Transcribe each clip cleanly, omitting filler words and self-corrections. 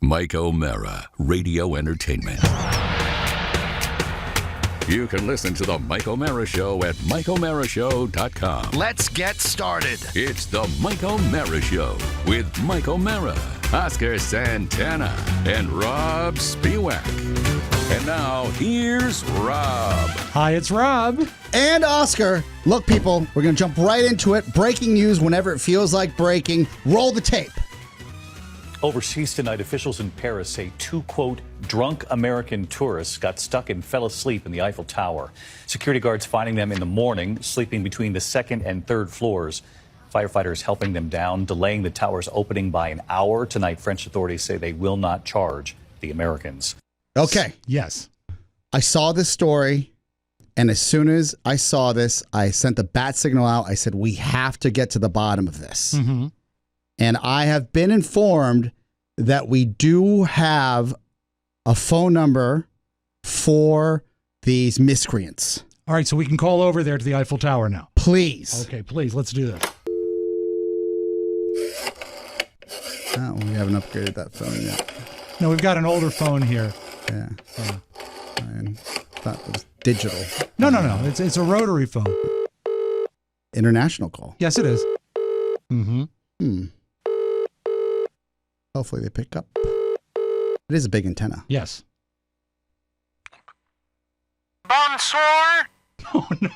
Mike O'Mara, Radio Entertainment. You can listen to The Mike O'Mara Show at MikeO'MaraShow.com. Let's get started. It's The Mike O'Mara Show with Mike O'Mara, Oscar Santana, and Rob Spiewak. And now, here's Rob. Hi, it's Rob. And Oscar. Look, people, we're going to jump right into it. Breaking news whenever it feels like breaking. Roll the tape. Overseas tonight, officials in Paris say two, quote, drunk American tourists got stuck and fell asleep in the Eiffel Tower. Security guards finding them in the morning, sleeping between the second and third floors. Firefighters helping them down, delaying the tower's opening by an hour. Tonight, French authorities say they will not charge the Americans. Okay. Yes. I saw this story, and as soon as I saw this, I sent the bat signal out. I said, we have to get to the bottom of this. Mm-hmm. And I have been informed that we do have a phone number for these miscreants. All right, so we can call over there to the Eiffel Tower now. Please. Okay, please, let's do that. Oh, we haven't upgraded that phone yet. No, we've got an older phone here. Yeah. I thought it was digital. No. It's a rotary phone. International call. Yes, it is. Mm-hmm. Hopefully they pick up. It is a big antenna. Yes. Bonsoir. Oh, no.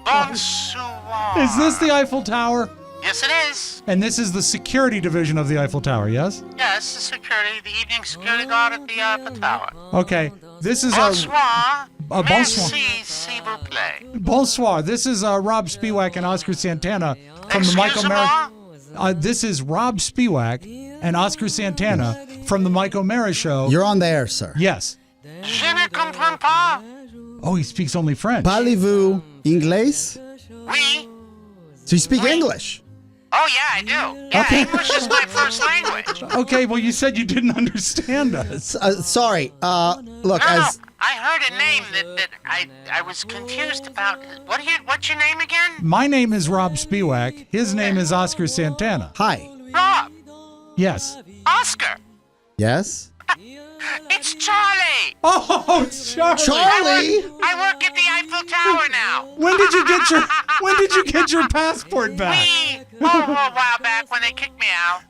Bonsoir. Is this the Eiffel Tower? Yes, it is. And this is the security division of the Eiffel Tower, yes? Yes, the security, the evening security guard at the Eiffel Tower. Okay. This is Bonsoir. bonsoir. Merci, s'il vous plaît. Bonsoir. This is Rob Spiewak and Oscar Santana from the Mike O'Mara. This is Rob Spiewak and Oscar Santana from the Mike O'Mara Show. You're on the air, sir. Yes. Je ne comprends pas. Oh, he speaks only French. Parlez-vous anglais? Oui. So you speak English? Oh, yeah, I do. Yeah, Okay. English is my first language. Okay, well, you said you didn't understand us. Sorry. Look, No, as I heard a name that I was confused about. What's your name again? My name is Rob Spiewak. His name is Oscar Santana. hi. Rob. Yes. Oscar. Yes. It's Charlie. Oh, Charlie. Charlie. I work at the Eiffel Tower now. When did you get your passport back? A while back when they kicked me out.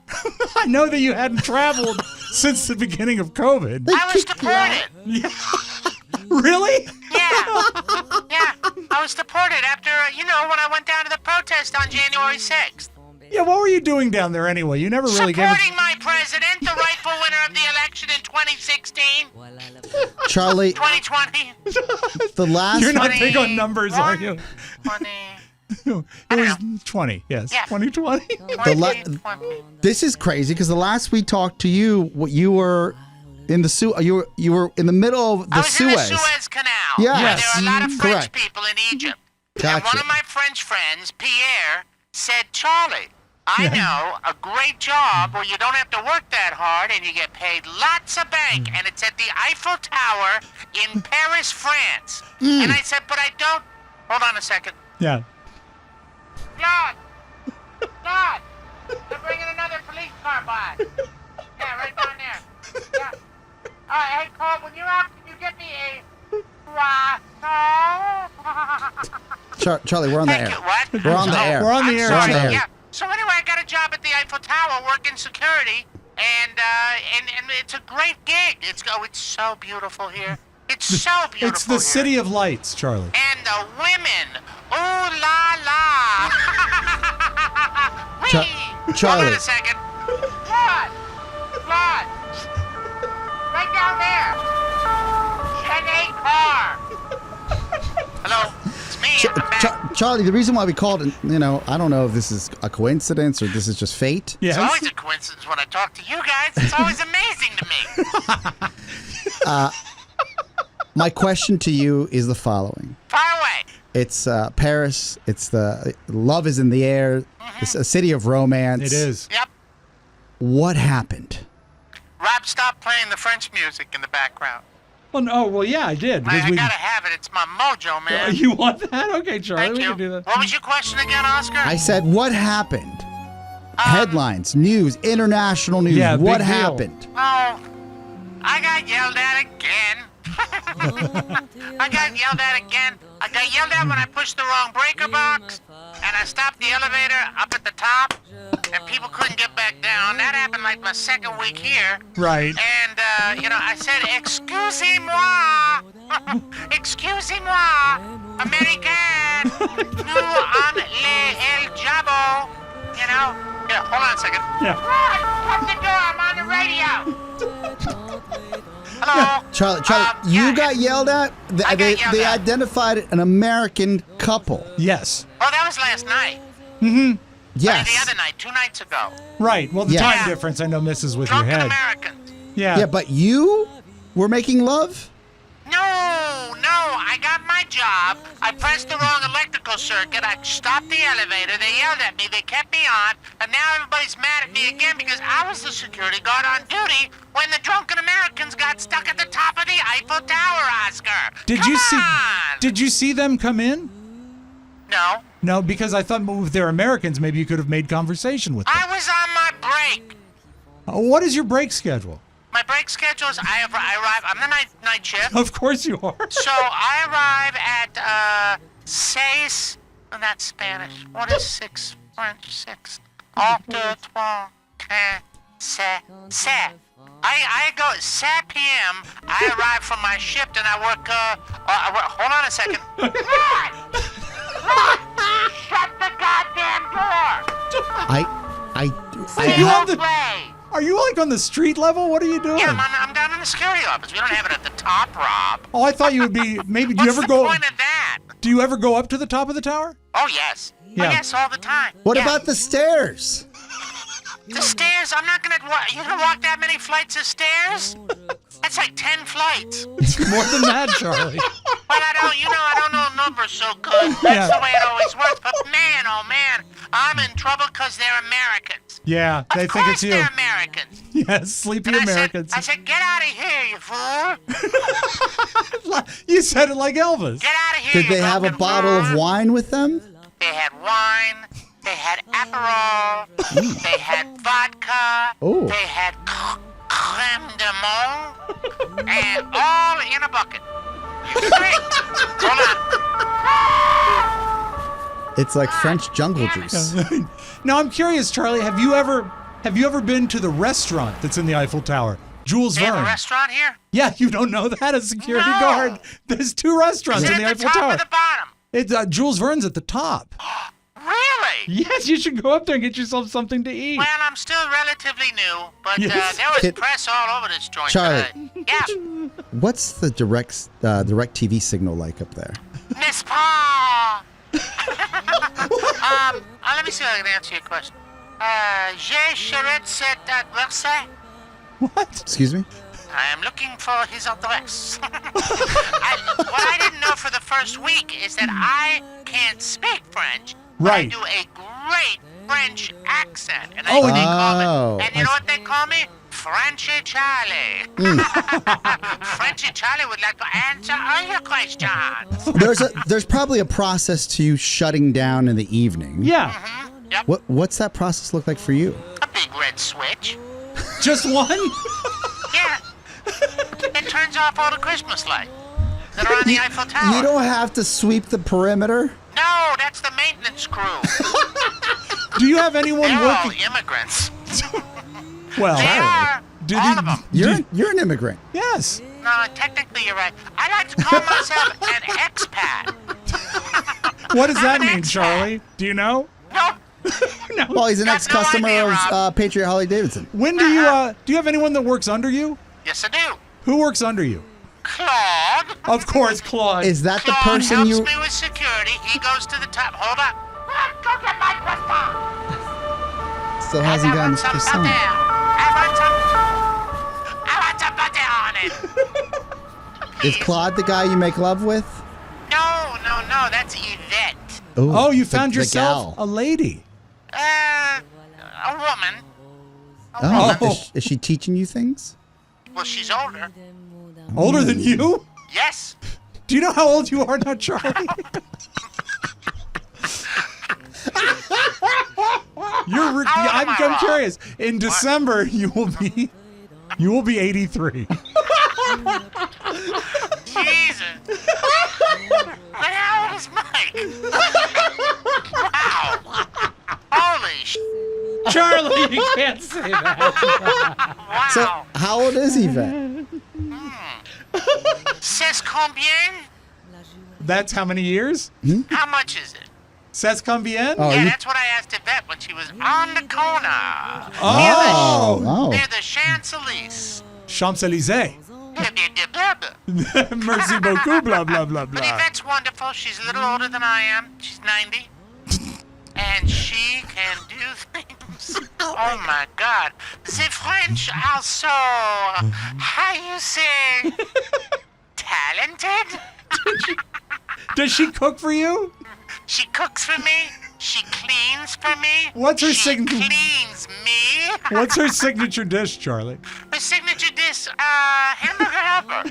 I know that you hadn't traveled since the beginning of COVID. I was deported. Really? Yeah, I was deported after, when I went down to the protest on January 6th. Yeah, what were you doing down there anyway? You never really gave Supporting my president, the rightful winner of the election in 2016, Charlie, 2020. the last You're not big on numbers, are you? 20, It was 20, yes. Yeah. 2020. 20. This is crazy because the last we talked to you, you were in the you were in the middle of the I was Suez. in the Suez Canal. Yes. And there are a lot of French Correct. people in Egypt. And Gotcha. one of my French friends, Pierre, said, Charlie, I know a great job where you don't have to work that hard and you get paid lots of bank, and it's at the Eiffel Tower in Paris, France. And I said, but I don't. Hold on a second. Yeah. Claude! Claude! They're bringing another police car by. Yeah, right down there. Yeah. All right, hey, Claude, when you're out, can you get me a croissant? Charlie, we're on the Thank air. you. What? We're on the air. We're on the I'm air. sorry. We're on the air. Yeah. So anyway, I got a job at the Eiffel Tower working security, and it's a great gig. It's so beautiful here. It's so beautiful. It's the here. city of lights, Charlie. And the women. Ooh la la. Whee! Charlie. Hold on a second. Claude. Right down there. Chennai car. Hello. It's me. I'm back. Charlie, the reason why we called, I don't know if this is a coincidence or this is just fate. Yes. It's always a coincidence when I talk to you guys. It's always amazing to me. My question to you is the following. Far away. It's Paris. It's the love is in the air. It's a city of romance. It is. Yep. What happened? Rob, stop playing the French music in the background. Well, yeah, I did. I because gotta have it. It's my mojo, man. You want that? Okay, Charlie, Thank we you. can do that. What was your question again, Oscar? I said, what happened? Headlines, news, international news. Yeah, what big deal. happened? Oh, I got yelled at again. I got yelled at when I pushed the wrong breaker box, and I stopped the elevator up at the top, and people couldn't get back down. That happened like my second week here. Right. And, I said, excusez-moi, excusez-moi, American, nous on el jabo, Yeah, hold on a second. Yeah. Come the door, I'm on the radio. Hello? Charlie, yeah, you got yelled at? I got yelled They at. identified an American couple. Yes. Oh, that was last night. Yes. The other night, 2 nights ago. Right. Well, the Yeah. time Yeah. difference I know messes with your Drunken head. Americans. Yeah. Yeah, but you were making love? No, I got my job. I pressed the wrong electrical circuit. I stopped the elevator. They yelled at me. They kept me on. And now everybody's mad at me again because I was the security guard on duty when the drunken Americans got stuck at the top of the Eiffel Tower, Oscar. Did Come you see? on. Did you see them come in? No. No, because I thought if they're Americans, maybe you could have made conversation with them. I was on my break. What is your break schedule? My break schedule is I arrive. I'm the night shift. Of course you are. So I arrive at seis. And that's Spanish. What is 6 French? 6. 1, 2, 3, 7. I go 7 p.m. I arrive from my shift and I work. Hold on a second. Shut the goddamn door. You have the- Play. Are you like on the street level? What are you doing? Yeah, I'm down in the security office. We don't have it at the top, Rob. Oh, I thought you would be. Maybe. Do you What's ever the go? point of that? Do you ever go up to the top of the tower? Oh, yes. Yeah. Oh, yes, all the time. What Yeah. about the stairs? The stairs? I'm not gonna walk. You gonna walk that many flights of stairs? That's like 10 flights. More than that, Charlie. But I don't know numbers so good. That's Yeah. the way it always works. But man, oh man, I'm in trouble because they're Americans. Yeah, they Of think course it's you. they're Americans. Yes, sleepy And Americans. I said, get out of here, you fool. You said it like Elvis. Get out of here, Did they you have a drunken bottle of fool. wine with them? They had wine. They had Aperol. They had vodka. Oh. They had creme de menthe. And all in a bucket. Great. Hold on. It's like French jungle juice. Now I'm curious, Charlie. Have you ever been to the restaurant that's in the Eiffel Tower? Jules They have a Verne. restaurant here? Yeah, you don't know that? A security No. guard. There's 2 restaurants Is it in the at the Eiffel top Tower. or the bottom? It's Jules Verne's at the top. Really? Yes, you should go up there and get yourself something to eat. Well, I'm still relatively new, but Yes. there was Kid- press all over this joint Charlie. today. Yeah. What's the direct TV signal like up there? N'est-ce pas? Let me see if I can answer your question. Je serai cet adversaire. What? Excuse me? I am looking for his address. What I didn't know for the first week is that I can't speak French. But Right. I do a great French accent. And Oh, they and call Oh. me. And you know what they call me? Frenchy Charlie. Frenchy Charlie would like to answer all your questions. There's probably a process to you shutting down in the evening. Yeah. Yep. What's that process look like for you? A big red switch. Just one? Yeah. It turns off all the Christmas lights that are on the Eiffel Tower. You don't have to sweep the perimeter. No, that's the maintenance crew. Do you have anyone They're all working? immigrants. Well, They are. do all the- of them. You're an immigrant. yes. No, technically you're right. I like to call myself an expat. What does that I'm an mean, expat. Charlie? Do you know? No, Well, he's an Got no ex-customer idea, of Rob. Patriot Harley Davidson. When do you have anyone that works under you? yes I do. Who works under you? Claude. Of course, Claude. Is that the Claude person helps you? me with security. He goes to the top. Hold up. Go get my croissant. Still hasn't gotten his some croissant. butter. I want some butter on it. Is Claude the guy you make love with? No, that's Yvette. Oh, you the- found the yourself gal. a lady. A woman. Oh, Oh. is she teaching you things? Well, she's older. Older than you? Yes. Do you know how old you are now, Charlie? I'm curious. In December, you will be 83. Jesus. But how old is Mike? Wow. Holy Charlie, you can't say that. wow. So, how old is Yvette? C'est combien? That's how many years? How much is it? C'est combien? Oh, Yeah, you, that's what I asked Yvette when she was on the corner. oh. Near the Champs-Élysées. Champs-Élysées. But Merci beaucoup, blah, blah, blah, blah. Yvette's wonderful. She's a little older than I am. She's 90. And she can do things. Oh my God. The French are so, how you say, talented? Does she cook for you? She cooks for me. She cleans for me. What's her She signature- cleans me. What's her signature dish, Charlie? Her signature dish, hamburger helper.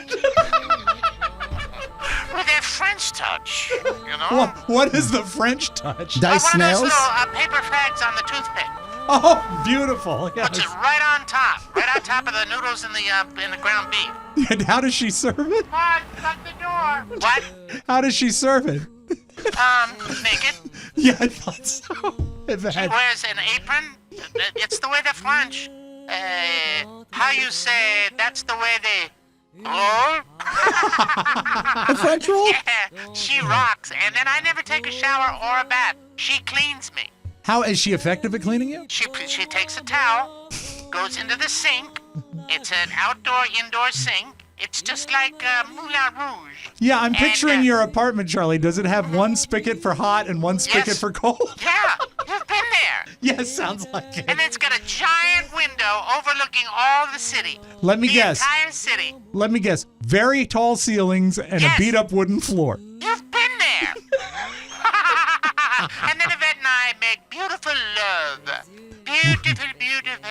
With a French touch, you know? What is the French touch? Diced One of those snails? little paper flags on the toothpick. Oh, beautiful. Yes. Puts it right on top of the noodles and the ground beef. And how does she serve it? What? Shut the door. What? How does she serve it? Naked. Yeah, I thought so. If it She had- wears an apron. It's the way the French. How you say? That's the way they roll. A French roll? Yeah, she rocks. And then I never take a shower or a bath. She cleans me. How is she effective at cleaning you? She takes a towel, goes into the sink. It's an indoor sink. It's just like Moulin Rouge. Yeah, I'm And, picturing your apartment, Charlie. Does it have one spigot for hot and one spigot Yes. for cold? Yeah, you've been there. Yes, sounds like it. And it's got a giant window overlooking all the city. Let me the guess. entire city. Let me guess. Very tall ceilings and Yes. a beat up wooden floor. You've been there. And then Yvette and I make beautiful love. Beautiful, beautiful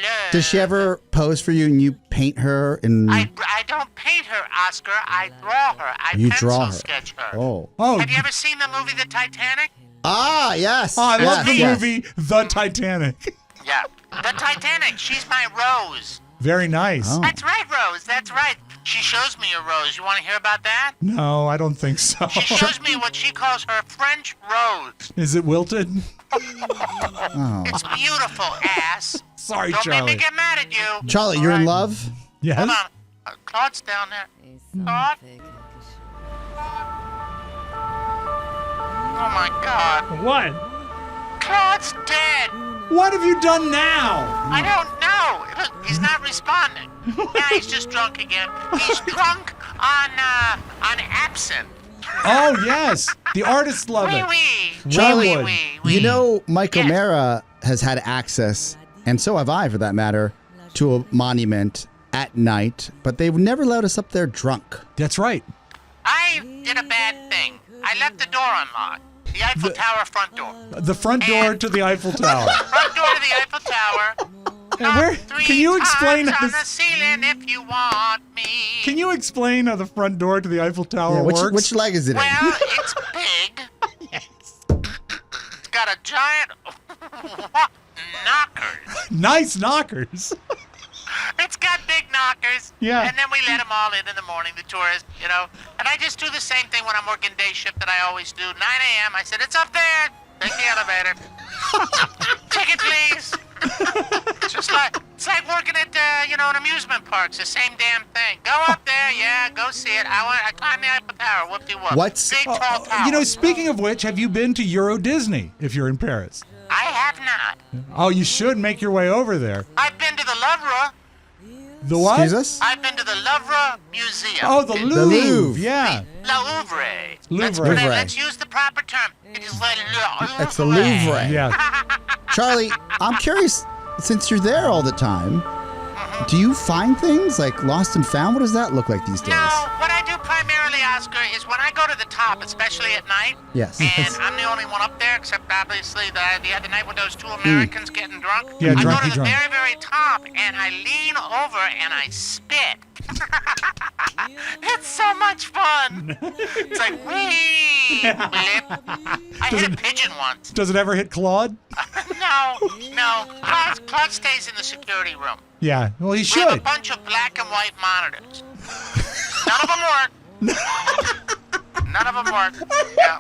love. Does she ever pose for you and you paint her in... I don't paint her, Oscar. I draw her. I You pencil draw her. sketch her. Oh. Oh, Have you ever seen the movie The Titanic? Ah, yes. I love the yes. movie The Titanic. Yeah. The Titanic. She's my Rose. Very nice. Oh. That's right, Rose. That's right. She shows me a rose. You want to hear about that? No, I don't think so. She shows me what she calls her French rose. Is it wilted? It's beautiful, ass. Sorry, Don't make Charlie. me get mad at you. Charlie, you're in love? Yes? Hold on. Claude's down there. Claude? Oh my God. What? Claude's dead. What have you done now? I don't know. Look, he's not responding. Now he's just drunk again. He's drunk on absinthe. Oh, yes. The artists love Wee it. wee. Charlie, Wee wee wee. you know Mike Yes. O'Mara has had access, and so have I for that matter, to a monument at night, but they've never allowed us up there drunk. That's right. I did a bad thing. I left the door unlocked. The Eiffel Tower front door. The front door to the Eiffel Tower. Front door to the Eiffel Tower. And where? Can you explain times how on the this? ceiling if you want me. Can you explain how the front door to the Eiffel Tower Yeah, works? which leg is it in? Well, it's big. It's got a giant knockers. Nice knockers. It's got big knockers. Yeah. And then we let them all in the morning, the tourists, you know. And I just do the same thing when I'm working day shift that I always do. 9 a.m. I said, it's up there. Take the elevator. Ticket, please. It's like working at, an amusement park. It's the same damn thing. Go up there, yeah, go see it. I climbed the Eiffel Tower, whoop-de-whoop. What's- Big, tall tower. Speaking of which, have you been to Euro Disney if you're in Paris? I have not. Oh, you should make your way over there. I've been to the Louvre. The what? Excuse us? I've been to the Louvre Museum. Oh, the Louvre. Louvre. Yeah. Louvre. Louvre. Let's use the proper term. It is the Louvre. That's the Louvre. Yeah. Charlie, I'm curious, since you're there all the time, do you find things like lost and found? What does that look like these days? No, what I do primarily, Oscar, is when I go to the top, especially at night. Yes. And I'm the only one up there, except obviously the other night with those two Americans getting drunk. Yeah, I go drunky to the drunk. very, very top, and I lean over and I spit. It's so much fun. It's like, wee, blip. I hit a pigeon once. Does it ever hit Claude? No. Claude stays in the security room. Yeah. Well, he We have a should. bunch of black and white monitors. None of them work. None of them work. Yeah.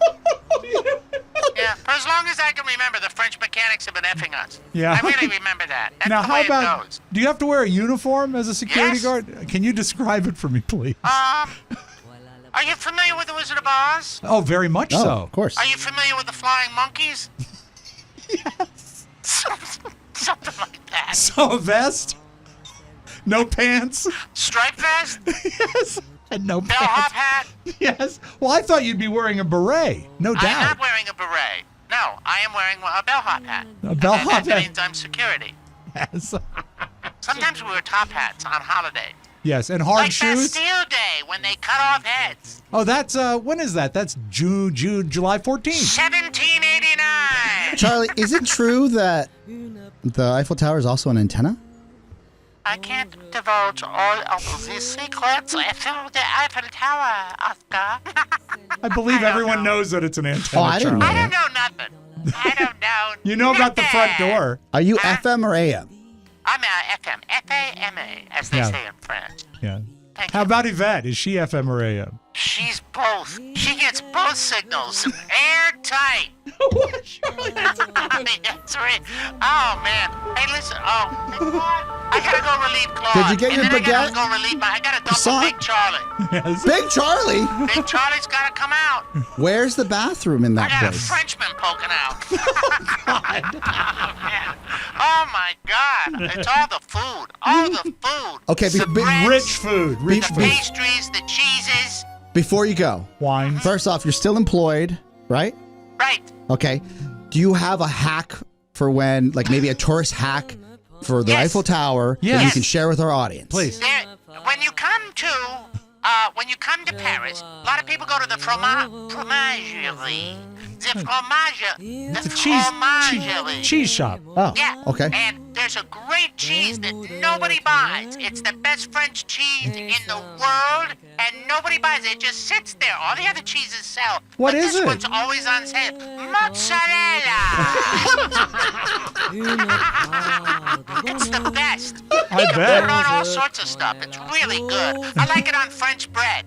Yeah. For as long as I can remember, the French mechanics have been effing us. Yeah. I really remember that. That's Now, the how way about? it goes. Do you have to wear a uniform as a security Yes. guard? Can you describe it for me, please? Are you familiar with the Wizard of Oz? Oh, very much Oh, so. of course. Are you familiar with the Flying Monkeys? Yes. Something like that. So a vest, no pants. Striped vest, Yes. And no bellhop pants. hat. Yes. Well, I thought you'd be wearing a beret. No I'm doubt. not wearing a beret. No, I am wearing a bellhop hat. A bellhop And that hat. means I'm security. Yes. Sometimes we wear top hats on holiday. Yes. And hard Like shoes. Bastille Day when they cut off heads. Oh, that's when is that? That's July 14th. 1789. Charlie, is it true that the Eiffel Tower is also an antenna? I can't divulge all of these secrets. I filled the Eiffel Tower, Oscar. I believe I don't everyone know. knows that it's an antenna. Oh, I didn't Charlie. I don't know nothing. I don't know. You know about the front nothing. door. Are you FM or AM? I'm FM. F-A-M-A, as they Yeah. say in France. Yeah. Thank How you. about Yvette? Is she FM or AM? She's both. She gets both signals. Airtight. I mean, that's right. Oh, man. Hey, listen. Oh, I gotta go relieve Claude. Did you get your and then I baguette? gotta go relieve I gotta dump Croissant? Big Charlie. Yes. Big Charlie? Big Charlie's gotta come out. Where's the bathroom in I that got a place? Frenchman poking out. Oh, man. Oh, my God. It's all the food. All the food. Okay, the be- breads, Rich food. Rich the food. pastries, the cheeses. Before you go, Wine. first off, you're still employed, right? Right. Okay. Do you have a hack for when, like maybe a tourist hack for the Yes. Eiffel Tower that you Yes. can share with our audience? Please. There, when you come to Paris, a lot of people go to the fromagerie. The fromagerie. It's a cheese shop. Oh, Yeah. okay. And there's a great cheese that nobody buys. It's the best French cheese in the world, and nobody buys it. It just sits there. All the other cheeses sell. What but is this it? one's always on sale. Mozzarella. It's the best. I You can bet. put it on all sorts of stuff. It's really good. I like it on French bread.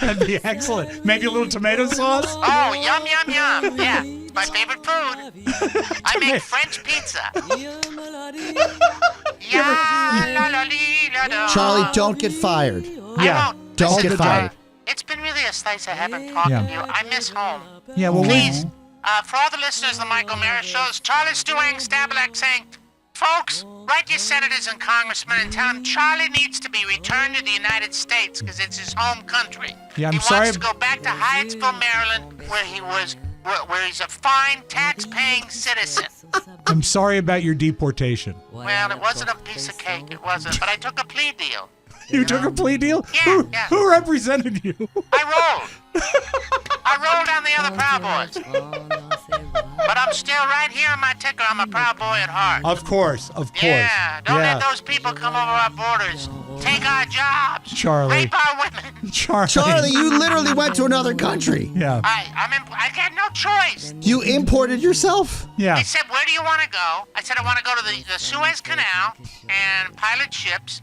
That'd be excellent. Maybe a little tomato sauce. Oh, yum, yum, yum. Yeah, it's my favorite food. I make French pizza. Yeah, la, la, lee, la, da. Charlie, don't get fired. I Yeah. won't. Don't Listen, get fired. It's been really a slice of heaven talking Yeah. to you. I miss home. Yeah. Well, Please, for all the listeners of the Michael Mara shows, Charlie Stewang Stabalak saying, folks, write your senators and congressmen and tell them Charlie needs to be returned to the United States because it's his home country. Yeah, I'm he sorry. wants to go back to Hyattsville, Maryland, where he's a fine, tax-paying citizen. I'm sorry about your deportation. Well, it wasn't a piece of cake. It wasn't. But I took a plea deal. You took a plea deal? Yeah, yeah. Who represented you? I rolled. I rolled on the other Proud Boys. But I'm still right here on my ticker. I'm a Proud Boy at heart. Of course. Yeah, don't let those people come over our borders, take our jobs, Charlie. rape our women. Charlie, you literally went to another country. Yeah. I got no choice. You imported yourself. Yeah. They said, where do you want to go? I said, I want to go to the Suez Canal and pilot ships.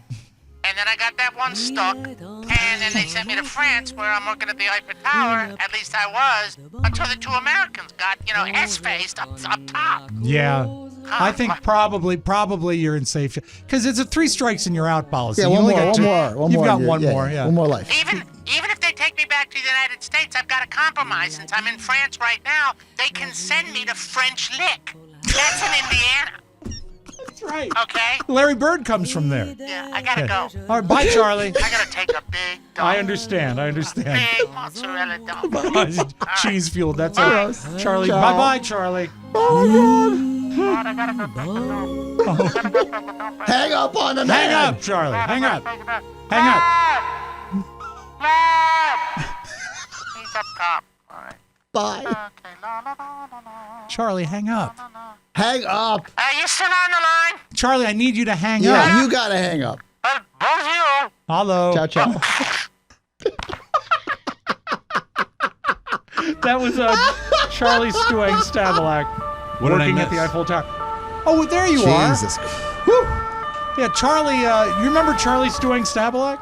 And then I got that one stuck. And then they sent me to France, where I'm working at the Eiffel Tower. At least I was, until the two Americans got, S-faced up top. Yeah. I think probably you're in safe because it's a 3 strikes and you're out policy. Yeah, You one only more, got one two. more. You've got Yeah, one more, yeah. One more life. Even if they take me back to the United States, I've got a compromise. Since I'm in France right now, they can send me to French Lick. That's in Indiana. That's right. Okay? Larry Bird comes from there. Yeah, I gotta go. All right, bye, Charlie. I gotta take a big dump. I understand. Big mozzarella dump. Cheese fueled. That's it. Charlie. Ciao. Bye, Charlie. God, I gotta go take a dump. I gotta go take a dump. Hang up on the man. Hang up, Charlie. Hang up. Take a dump. Hang up. Lab! He's up top. All right. Bye. Okay. La, la, la, la, la. Charlie, hang up. Hang up. Are you still on the line? Charlie, I need you to hang up. Yeah, you gotta hang up. Both of you. Hello. Ciao, ciao. That was Charlie Stewang Stavelak working at the Eiffel Tower. Oh, there you are. Jesus. Yeah, Charlie. You remember Charlie Stewang Stavelak?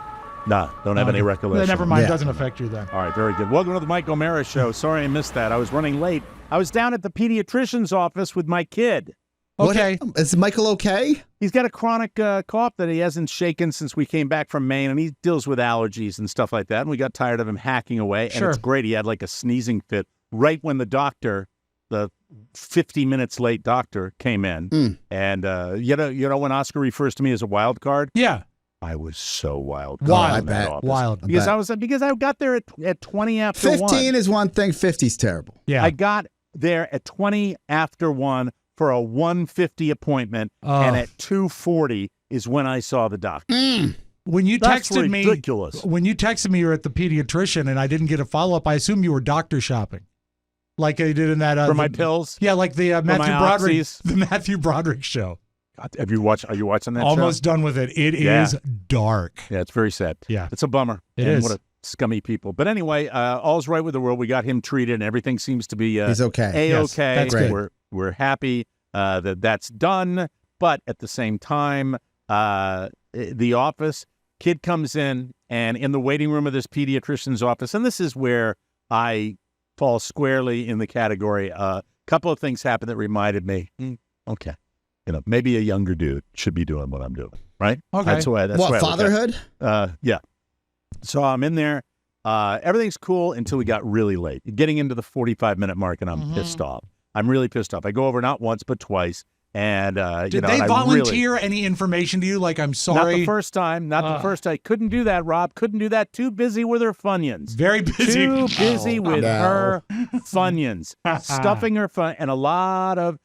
Nah, don't have any recollection. Never mind. Yeah. Doesn't affect you then. All right, very good. Welcome to the Mike O'Mara Show. Sorry I missed that. I was running late. I was down at the pediatrician's office with my kid. Okay. What, is Michael okay? He's got a chronic cough that he hasn't shaken since we came back from Maine, and he deals with allergies and stuff like that. And we got tired of him hacking away. Sure. And it's great. He had like a sneezing fit right when the doctor, the 50 minutes late doctor, came in. And you know when Oscar refers to me as a wild card? Yeah. I was so wild. Wild. in that I bet. office. Wild. Because I got there at 20 after 1. 15 is one thing, 50's terrible. Yeah. I got there at 20 after 1 for a 1:50 appointment, and at 2:40 is when I saw the doctor. When you That's texted ridiculous. me, you're at the pediatrician, and I didn't get a follow up. I assume you were doctor shopping, like I did in that For my pills? Yeah, like the Matthew my Broderick, oxys? the Matthew Broderick show. God, are you watching that Almost show? done with it. It Yeah. is dark. Yeah, it's very sad. Yeah. It's a bummer. It and is. What a scummy people. But anyway, all's right with the world. We got him treated, and everything seems to be He's okay. Yes, A-okay. that's good. We're happy that's done. But at the same time, the office, kid comes in, and in the waiting room of this pediatrician's office, and this is where I fall squarely in the category. A couple of things happened that reminded me, okay, maybe a younger dude should be doing what I'm doing, right? Okay. That's why. That's why I look at it. Fatherhood? Yeah. So I'm in there. Everything's cool until we got really late. Getting into the 45-minute mark, and I'm pissed off. I'm really pissed off. I go over not once but twice, and Did and they I volunteer any information to you? Like, I'm Not sorry. the first time. Not the first time. Couldn't do that, Rob. Couldn't do that. Too busy with her Funyuns. Very busy. Too busy with no. her Funyuns, stuffing her fun, and a lot of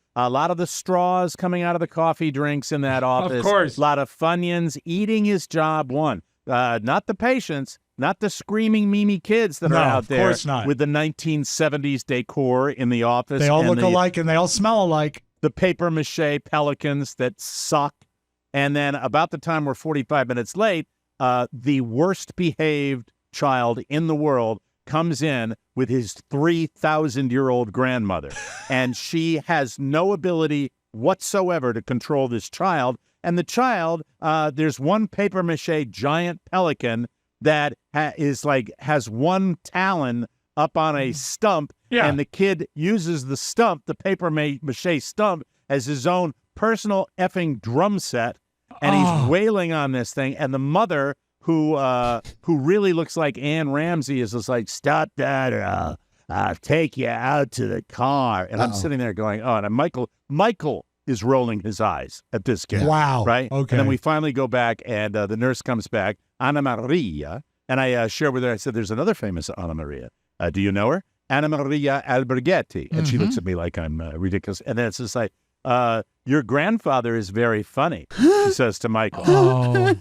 the straws coming out of the coffee drinks in that office. course. A lot of Funyuns eating his job. One, not the patients, not the screaming Mimi kids that No, are out of there course not. with the 1970s decor in the office. They all and look the, alike and they all smell alike. the paper mache pelicans that suck. And then about the time we're 45 minutes late, the worst behaved child in the world comes in with his 3,000-year-old grandmother. And she has no ability whatsoever to control this child. And the child, there's one paper mache giant pelican that has one talon up on a stump. Yeah. And the kid uses the stump, the paper mache stump, as his own personal effing drum set. And he's wailing on this thing. And the mother, who really looks like Ann Ramsey, is just like, stop that, or I'll take you out to the car. And I'm sitting there going, oh, and Michael is rolling his eyes at this kid. Wow. Right? Okay. And then we finally go back, and the nurse comes back, Anna Maria. And I share with her, I said, there's another famous Anna Maria. Do you know her? Anna Maria Alberghetti. And she looks at me like I'm ridiculous. And then it's just like, your grandfather is very funny, she says to Michael. Oh.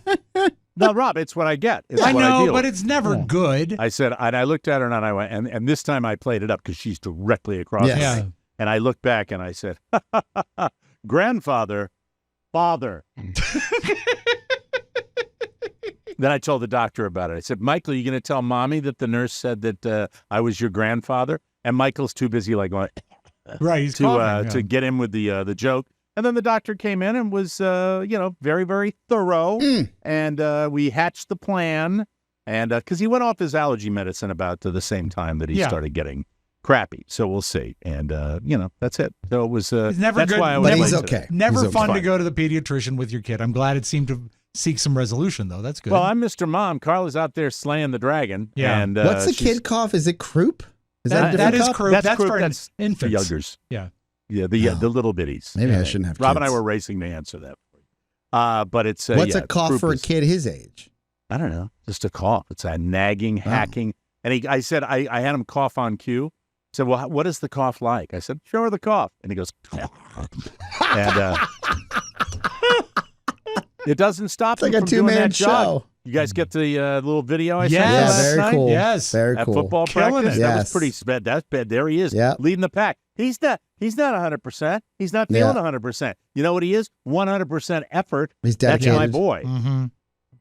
No, Rob, it's what I get. It's I what know, deal but with. it's never good. I said, and I looked at her and I went, and this time I played it up because she's directly across Yes. from Yeah. me. And I looked back and I said, grandfather, father. Then I told the doctor about it. I said, Michael, are you going to tell mommy that the nurse said that I was your grandfather? And Michael's too busy like going Right. He's coughing, to get in with the joke. And then the doctor came in and was, very, very thorough. And we hatched the plan. And because he went off his allergy medicine about the same time that he started getting crappy. So we'll see. And, that's it. So it was, It's never that's good, why I But was he's late today. okay. Never He's fun okay. to go to the pediatrician with your kid. I'm glad it seemed to seek some resolution, though. That's good. Well, I'm Mr. Mom. Carla's out there slaying the dragon. Yeah. And, What's the she's- kid cough? Is it croup? Is that a that different is cough? croup. That's That's croup. for That's for infants. youngers. Yeah. Yeah, the little bitties. Maybe I Yeah. shouldn't have Rob and I kids. were racing to answer that. But it's What's yeah, a cough croup for a is- kid his age? I don't know, just a cough. It's a nagging, hacking. And I said I had him cough on cue. I said, well, what is the cough like? I said, show her the cough. And he goes, and it doesn't stop It's like him a from doing two-man that jog. show. You guys get the little video I sent you Yes. Yeah, last very night? cool. Yes. Very At cool. football Killing practice, it. that was Yes. pretty bad. That's bad. There he is, Yep. leading the pack. He's not 100%. He's not feeling 100%. You know what he is? 100% effort. He's That's dedicated. my boy. Mm-hmm.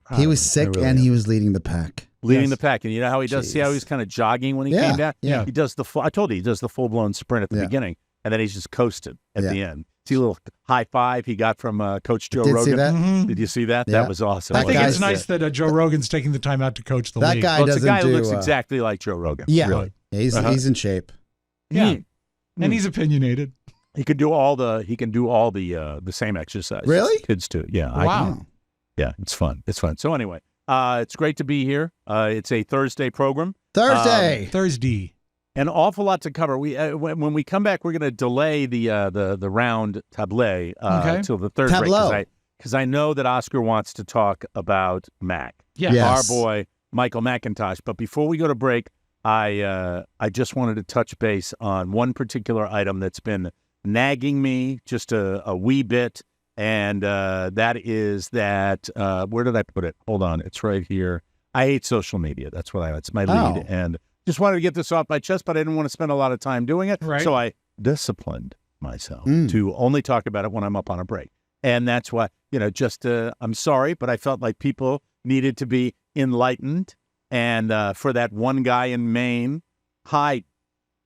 proud He of was him. I sick really and am. he was leading the pack. leading Yes. the pack. And you know how he does? See how he was kind of jogging when he Yeah, came down? yeah. He does the full, I told you, he does the full-blown sprint at the Yeah. beginning, and then he's just coasted at Yeah. the end. See a little high five he got from Coach Joe Did Rogan? see that? Mhm. Did you see that? Yeah. That was awesome. That I think guy's- it's nice that Joe Rogan's taking the time out to coach the That league. guy Well, it's a doesn't guy who do, looks exactly like Joe Rogan. Yeah, Really. yeah, he's in shape. Yeah. Mm. And he's opinionated. He can do all the same exercises. Really? Kids do. Yeah. I Wow. can. Yeah, it's fun. It's fun. So anyway, it's great to be here. It's a Thursday program. Thursday. Thursday. An awful lot to cover. We when we come back, we're going to delay the round tableau Okay. till the third Tableau. break because I know that Oscar wants to talk about Mac, Yeah. Yeah. our Yes. boy Michael McIntosh. But before we go to break, I just wanted to touch base on one particular item that's been nagging me just a wee bit, and that is that where did I put it? Hold on, it's right here. I hate social media. That's what it's my lead, Oh. and just wanted to get this off my chest, but I didn't want to spend a lot of time doing it, Right. so I disciplined myself Mm. to only talk about it when I'm up on a break, and that's why just I'm sorry, but I felt like people needed to be enlightened, and for that one guy in Maine, hi,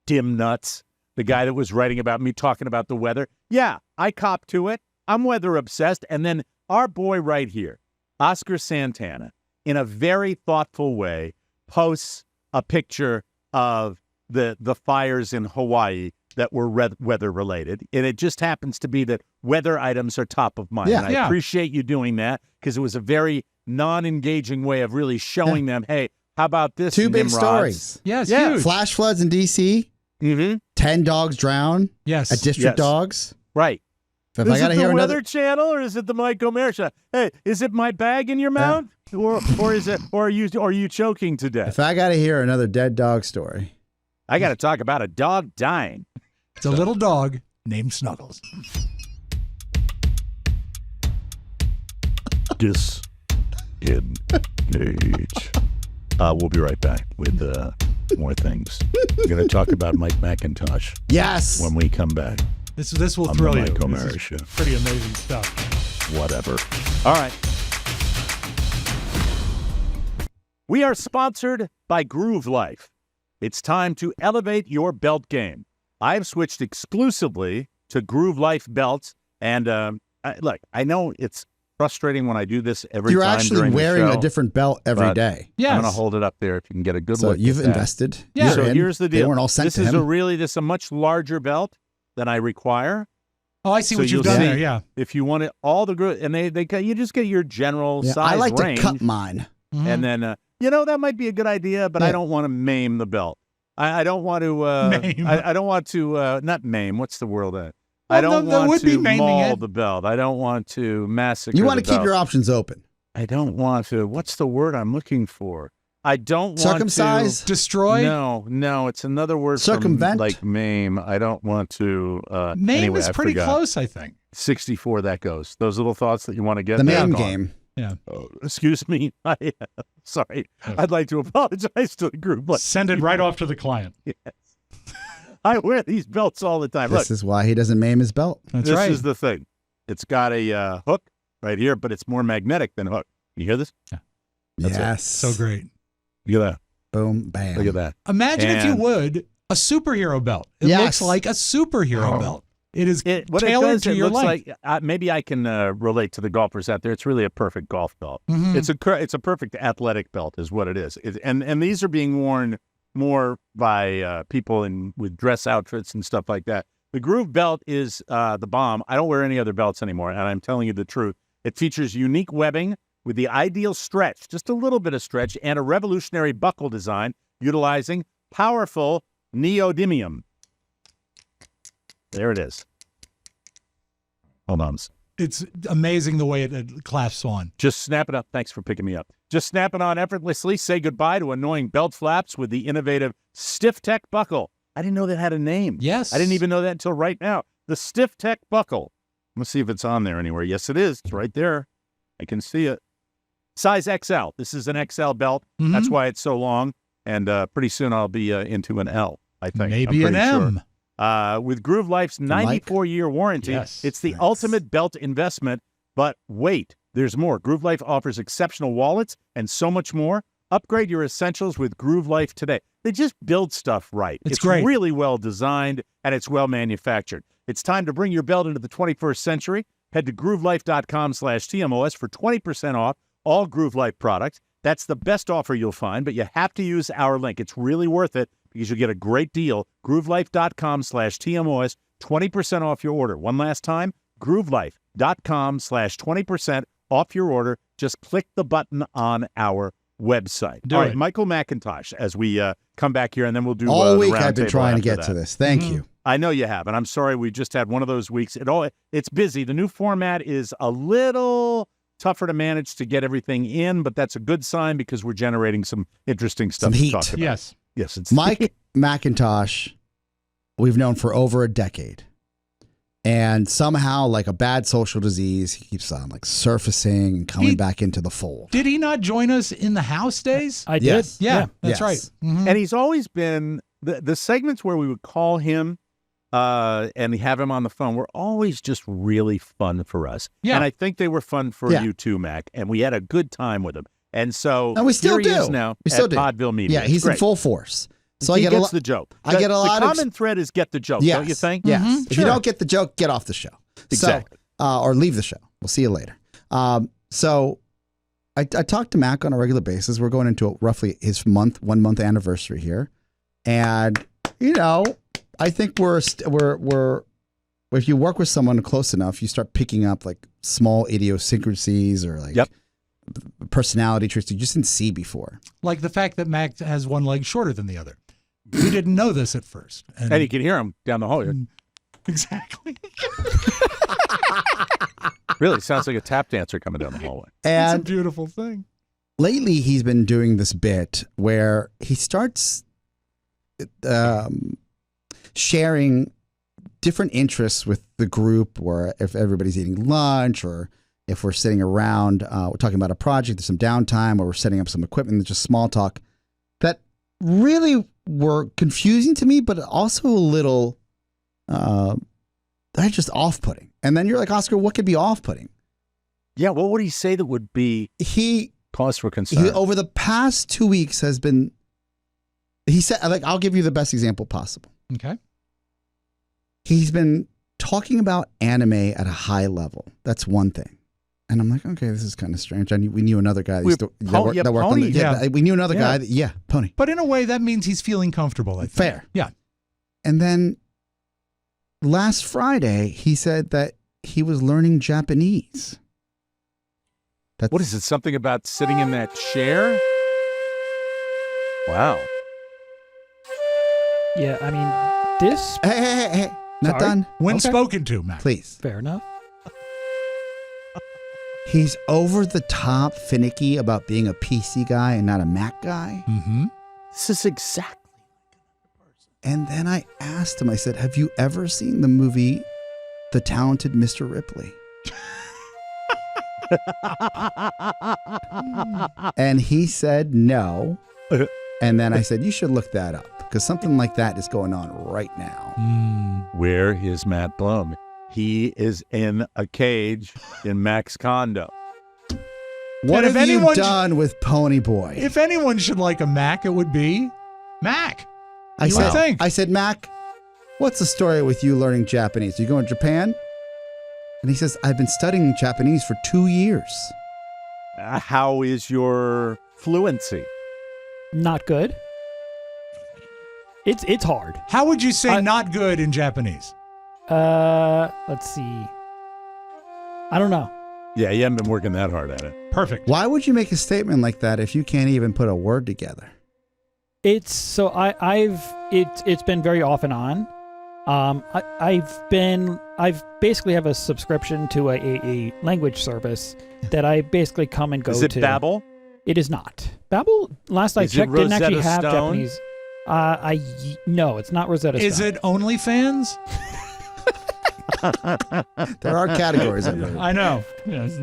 dim nuts. The guy that was writing about me talking about the weather. Yeah, I cop to it. I'm weather obsessed. And then our boy right here, Oscar Santana, in a very thoughtful way, posts a picture of the fires in Hawaii that were weather related. And it just happens to be that weather items are top of mind. Yeah. And I Yeah. appreciate you doing that because it was a very non-engaging way of really showing them, hey, how about this? Two big Nimrods? stories. Yeah, it's Yeah. huge. Flash floods in D.C. Mm-hmm. 10 dogs drown Yes. at District Yes. Dogs. Right. If Is I got to it the hear Weather another, Channel or is it the Mike O'Meara show? Hey, is it my bag in your mouth, or is it, or are you choking to death? if I got to hear another dead dog story, I got to talk about a dog dying. It's a little dog named Snuggles. Disengage. We'll be right back with more things. We're going to talk about Mike McIntosh yes, when we come back. This will On thrill the you. Mike This O'Meara is Show. pretty amazing stuff. Whatever. All right. We are sponsored by Groove Life. It's time to elevate your belt game. I've switched exclusively to Groove Life belts, and look, I know it's frustrating when I do this every you're time actually during wearing the show, a different belt every but day. Yes. I'm going to hold it up there if you can get a good So look. you've at that. invested. Yeah. You're So in. here's the They deal. weren't all sent This to is him. a much larger belt than I require. Oh, I see So what you've you'll done see- there. Yeah. If you want it, all the group, and you just get your general Yeah, size I like range. to cut mine. Mhm. And then, that might be a good idea, but I Yeah. don't want to maim the belt. I don't want to, Maim. I don't want to, not maim, what's the word? I Well, don't that want would be to maiming maul it. the belt. I don't want to massacre You want to the keep belt. your options open. I don't want to, what's the word I'm looking for? I don't want Circumcise? to. Destroy. No, it's another word Circumvent? from like maim. I don't want to. Maim anyway, is I pretty forgot. close, I think. 64, that goes. Those little thoughts that you want to get. The they're main gone. game. Yeah. Oh, excuse me. Sorry. I'd like to apologize to the group. Look, Send it right off to the client. I wear these belts all the time. This Look, is why he doesn't maim his belt. That's this right. is the thing. It's got a hook right here, but it's more magnetic than hook. You hear this? That's it. Yes. So great. Look at that. Boom, bam. Look at that. Imagine if you And- would a superhero belt. It Yes. looks like a superhero Oh. belt. It is What it tailored does, to it your looks length. like maybe I can relate to the golfers out there. It's really a perfect golf belt. Mhm. It's a perfect athletic belt, is what it is. And these are being worn more by people with dress outfits and stuff like that. The Groove belt is the bomb. I don't wear any other belts anymore, and I'm telling you the truth. It features unique webbing with the ideal stretch, just a little bit of stretch, and a revolutionary buckle design utilizing powerful neodymium. There it is. Hold on. It's amazing the way it clasps on. Just snap it up. Thanks for picking me up. Just snap it on effortlessly. Say goodbye to annoying belt flaps with the innovative Stiff Tech buckle. I didn't know that had a name. Yes. I didn't even know that until right now. The Stiff Tech buckle. Let's see if it's on there anywhere. Yes, it is. It's right there. I can see it. Size XL. This is an XL belt. Mhm. That's why it's so long. And pretty soon I'll be into an L, I think. Maybe I'm an pretty M. sure. With Groove Life's 94-year warranty, Yes. it's the Nice. ultimate belt investment. But wait, There's more. Groove Life offers exceptional wallets and so much more. Upgrade your essentials with Groove Life today. They just build stuff right. It's great. Really well designed, and it's well manufactured. It's time to bring your belt into the 21st century. Head to groovelife.com/TMOS for 20% off all Groove Life products. That's the best offer you'll find, but you have to use our link. It's really worth it because you'll get a great deal. groovelife.com/TMOS, 20% off your order. One last time, groovelife.com/20% off your order. Just click the button on our website. Do All right, it. Michael McIntosh, as we come back here, and then we'll do All the week round I've been table trying to after get that. to this. Thank you. I know you have, and I'm sorry we just had one of those weeks. It's busy. The new format is a little tougher to manage to get everything in, but that's a good sign because we're generating some interesting stuff Some to heat. talk about. Yes. Yes, it's Mike McIntosh, we've known for over a decade. And somehow, like a bad social disease, he keeps on like surfacing and coming back into the fold. Did he not join us in the house days? I did. Yes. Yeah, that's Yes. right. Mhm. And he's always been the segments where we would call him and have him on the phone were always just really fun for us. Yeah. And I think they were fun for Yeah. you too, Mac. And we had a good time with him. And so And we still here he is do. now We still at do. Podville Media. Yeah, It's he's in great. full force. So he I get a gets lot. the joke. I get a lot The of common thread is get the joke, Yes. don't you think? Yes. Mhm. If Sure. you don't get the joke, get off the show. Exactly. So, or leave the show. We'll see you later. So I talk to Mac on a regular basis. We're going into roughly his 1 month anniversary here. And, you know, I think if you work with someone close enough, you start picking up like small idiosyncrasies or like Yep. personality traits you just didn't see before. Like the fact that Mac has one leg shorter than the other. We didn't know this at first. And you can hear him down the hall here. Exactly. Really sounds like a tap dancer coming down the hallway. It's a And beautiful thing. lately he's been doing this bit where he starts sharing different interests with the group, or if everybody's eating lunch or if we're sitting around, we're talking about a project, there's some downtime, or we're setting up some equipment, there's just small talk that really were confusing to me, but also a little, they're just off-putting. And then you're like, Oscar, what could be off-putting? Yeah, what would he say that would be He cause for concern? over the past 2 weeks he said, like, I'll give you the best example possible. Okay. He's been talking about anime at a high level. That's one thing. And I'm like, okay, this is kind of strange. We knew another guy that used to Pony, that worked on the, yeah. we knew another Yeah. guy Pony. But in a way, that means he's feeling comfortable, I think. Fair. Yeah. And then last Friday, he said that he was learning Japanese. What is it? Something about sitting in that chair? Wow. Yeah, I mean, this, Hey. Not Sorry? done. When Okay. spoken to, Mac. Please. fair enough. He's over the top finicky about being a PC guy and not a Mac guy. Mm-hmm. This is exactly. And then I asked him, I said, have you ever seen the movie The Talented Mr. Ripley? And he said no. And then I said, you should look that up because something like that is going on right now. Where is Matt Blum? He is in a cage in Mac's condo. What if have you anyone- done with Pony Boy? If anyone should like a Mac, it would be Mac. I you would said, think. I said, Mac, what's the story with you learning Japanese? You going to Japan? And he says, I've been studying Japanese for 2 years. How is your fluency? Not good. It's hard. How would you say I- not good in Japanese? Let's see. I don't know. Yeah, you haven't been working that hard at it. Perfect. Why would you make a statement like that if you can't even put a word together? It's so it's been very off and on. I've basically have a subscription to a language service that I basically come and go Is it to. Babbel? It is not. Babbel, last I Is it checked, didn't actually Rosetta have Stone? Japanese. No, it's not Rosetta Is Stone. it OnlyFans? There are categories of it. I know. Yes.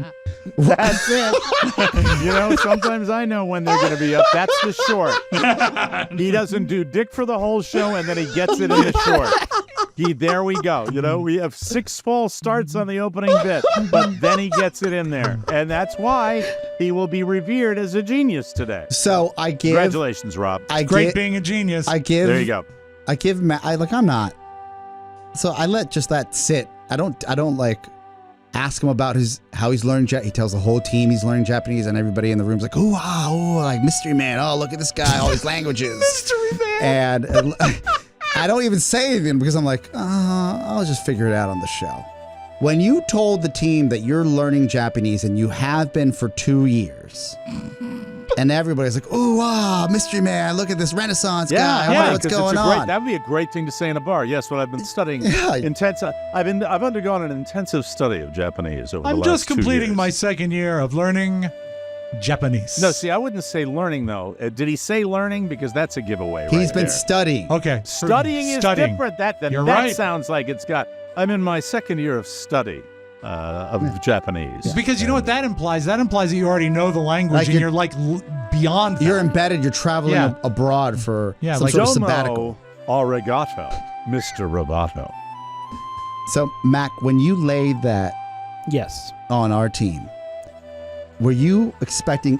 That's it. You know, sometimes I know when they're going to be up. That's the short. He doesn't do dick for the whole show, and then he gets it in the short. There we go. You know, we have 6 false starts on the opening bit, but then he gets it in there. And that's why he will be revered as a genius today. So I give. Congratulations, Rob. Great being a genius. There you go. I give Matt. I'm not. So I let just that sit. I don't like ask him about how he's learning. He tells the whole team he's learning Japanese, and everybody in the room's like, "Oh wow, like mystery man. Oh, look at this guy, all these languages." Mystery man. And I don't even say anything because I'm like, I'll just figure it out on the show. When you told the team that you're learning Japanese and you have been for 2 years, and everybody's like, "Oh wow, mystery man! Look at this Renaissance guy! I wonder what's going on." That would be a great thing to say in a bar. Yes, well, I've been studying I've undergone an intensive study of Japanese over the last 2 years. I'm just completing my 2nd year of learning Japanese. No, see, I wouldn't say learning though. Did he say learning? Because that's a giveaway. He's been there. studying. Okay, Studying is different. You're that right. sounds like it's got. I'm in my 2nd year of study of Japanese. Because you know what that implies? That implies that you already know the language and you're like beyond that. You're embedded. You're traveling abroad for some like sort of sabbatical. Arigato, Mr. Roboto. So, Mac, when you laid that Yes. on our team, were you expecting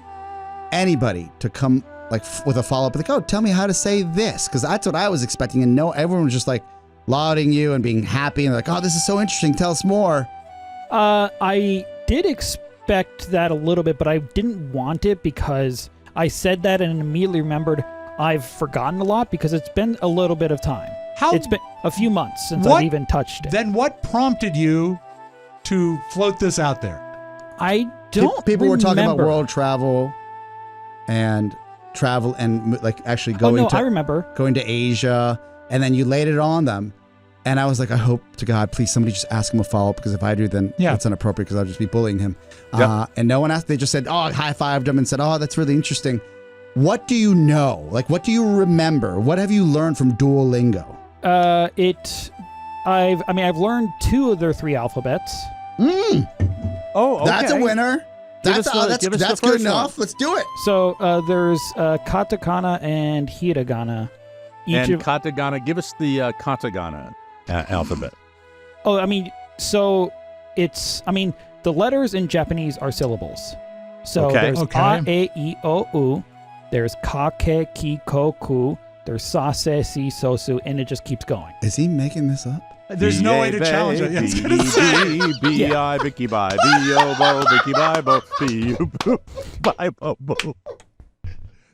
anybody to come like with a follow-up like, "Oh, tell me how to say this"? Because that's what I was expecting, and no, everyone was just like lauding you and being happy and like, "Oh, this is so interesting. Tell us more." I did expect that a little bit, but I didn't want it because I said that and immediately remembered I've forgotten a lot because it's been a little bit of time. It's been a few months since I've even touched it. Then what prompted you to float this out there? I don't People were talking about remember. world travel and like actually Oh, going no, I remember. going to Asia, and then you laid it on them. And I was like, I hope to God, please somebody just ask him a follow-up, because if I do, then it's inappropriate because I'll just be bullying him. Yep. And no one asked. They just said, oh, high-fived him and said, oh, that's really interesting. What do you know? Like, what do you remember? What have you learned from Duolingo? I've learned 2 of their 3 alphabets. Oh, okay. That's a winner. That's good enough. Let's do it. So there's katakana and hiragana. Katakana. Give us the katakana alphabet. Oh, the letters in Japanese are syllables. So there's a, e, I, o, u. There's ka, ke, ki, ko, ku. There's sa, se, si, so, su, and it just keeps going. Is he making this up? There's no way to challenge it. It's gonna say. B-I, Bicky, bye. B-O-Bo, Bicky, bye, bo. B-U-Bo, bye, bo, bo.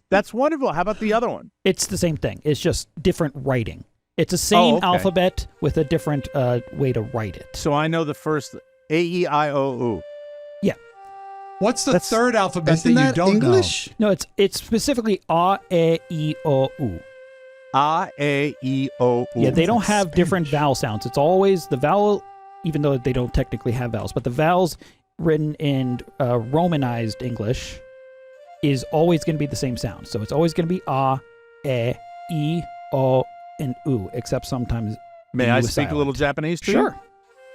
That's wonderful. How about the other one? It's the same thing. It's just different writing. It's the same alphabet with a different way to write it. So I know the first A-E-I-O-U. Yeah. What's the third alphabet that you don't English? No, it's specifically A, E, I, O, U. A, E, I, O, U. Yeah, they don't have different vowel sounds. It's always the vowel, even though they don't technically have vowels, but the vowels written in Romanized English is always going to be the same sound. So it's always going to be A, E, I, O, and U, except sometimes. May I speak a little Japanese too? Sure.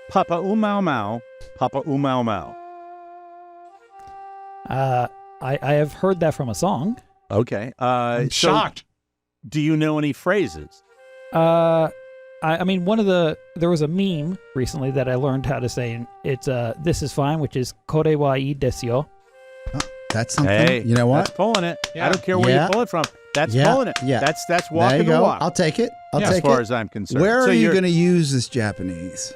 Papa umau mau, Papa umau mau. I have heard that from a song. Okay. I'm shocked. Do you know any phrases? There was a meme recently that I learned how to say, and it's this is fine, which is kore wa ii desu yo. That's something. Hey, you know what? That's pulling it. Yeah. I don't care where you pull it from. That's pulling it. Yeah. That's walking there you the go. walk. I'll take it. I'll take as it. far as I'm concerned. Where So are you you're- going to use this Japanese?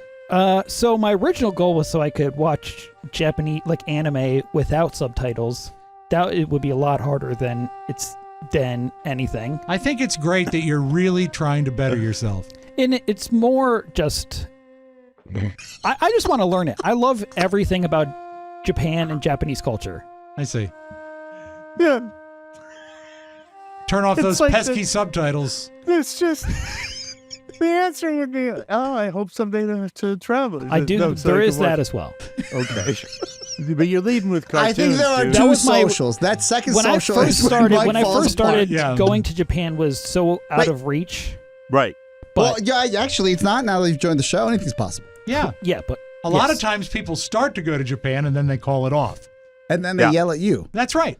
So my original goal was so I could watch Japanese, like anime, without subtitles. That it would be a lot harder than anything. I think it's great that you're really trying to better yourself. And it's more just, I just want to learn it. I love everything about Japan and Japanese culture. I see. Yeah. Turn off It's those like pesky the- subtitles. It's just the answer would be, I hope someday to travel. I do. No, so there I can is that watch- as well. Okay. But you're leading with cartoons. I think there are dude. That two was my- socials. That second When I social first is when started, Mike when I falls first started apart. Yeah. going to Japan was so out Wait. of reach. Right. Well, But yeah, actually, it's not. Now that you've joined the show, anything's possible. Yeah. yeah, but A lot yes. of times people start to go to Japan and then they call it off. And then they Yeah. yell at you That's right.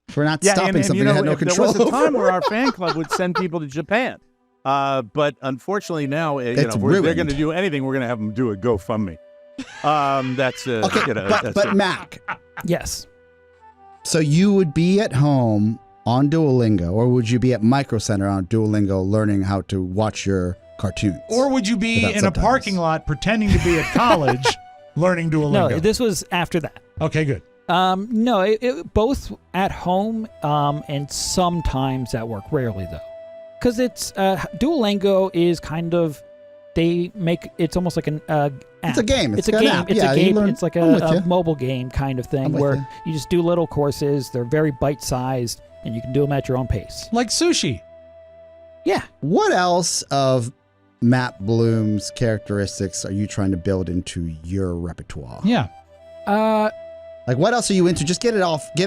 for not stopping something you they know, had no there control was a over. time where our fan club would send people to Japan. But unfortunately now, you It's know, they're ruined. going to do anything. We're going to have them do a GoFundMe. That's Okay, you know, but that's but it. Mac, Yes. so you would be at home on Duolingo, or would you be at Micro Center on Duolingo learning how to watch your cartoons? Or would you be Without in a subtitles. parking lot pretending to be at college learning Duolingo? No, this was after that. Okay, good. No, it both at home and sometimes at work. Rarely though, because it's Duolingo is kind of it's almost like an app. It's a game. It's It's a an game. app. It's Yeah, a you game. learn- It's like I'm with a you. mobile game kind of I'm thing with where you. you just do little courses. They're very bite-sized, and you can do them at your own pace. Like sushi. Yeah. What else of Matt Bloom's characteristics are you trying to build into your repertoire? Yeah. Like, what else are you into? Just get it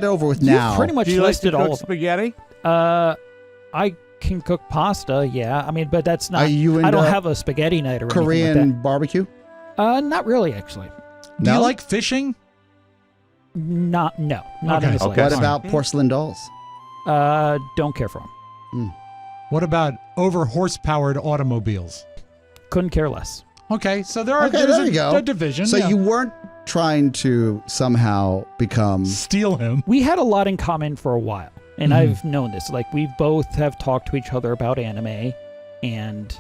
over with You now. pretty much Do you like to listed cook all of them. spaghetti? I can cook pasta. Yeah, I mean, but that's not. Are you I don't into have a spaghetti night or Korean anything like barbecue? that. Not really, actually. Do No? you like fishing? Not Okay. in the Okay. What slightest. about porcelain dolls? Don't care for them. What about over horse-powered automobiles? Couldn't care less. Okay, so there are Okay, there's there you go. a division. So yeah. you weren't trying to somehow become. steal him. We had a lot in common for a while, and Mhm. I've known this. Like we both have talked to each other about anime, and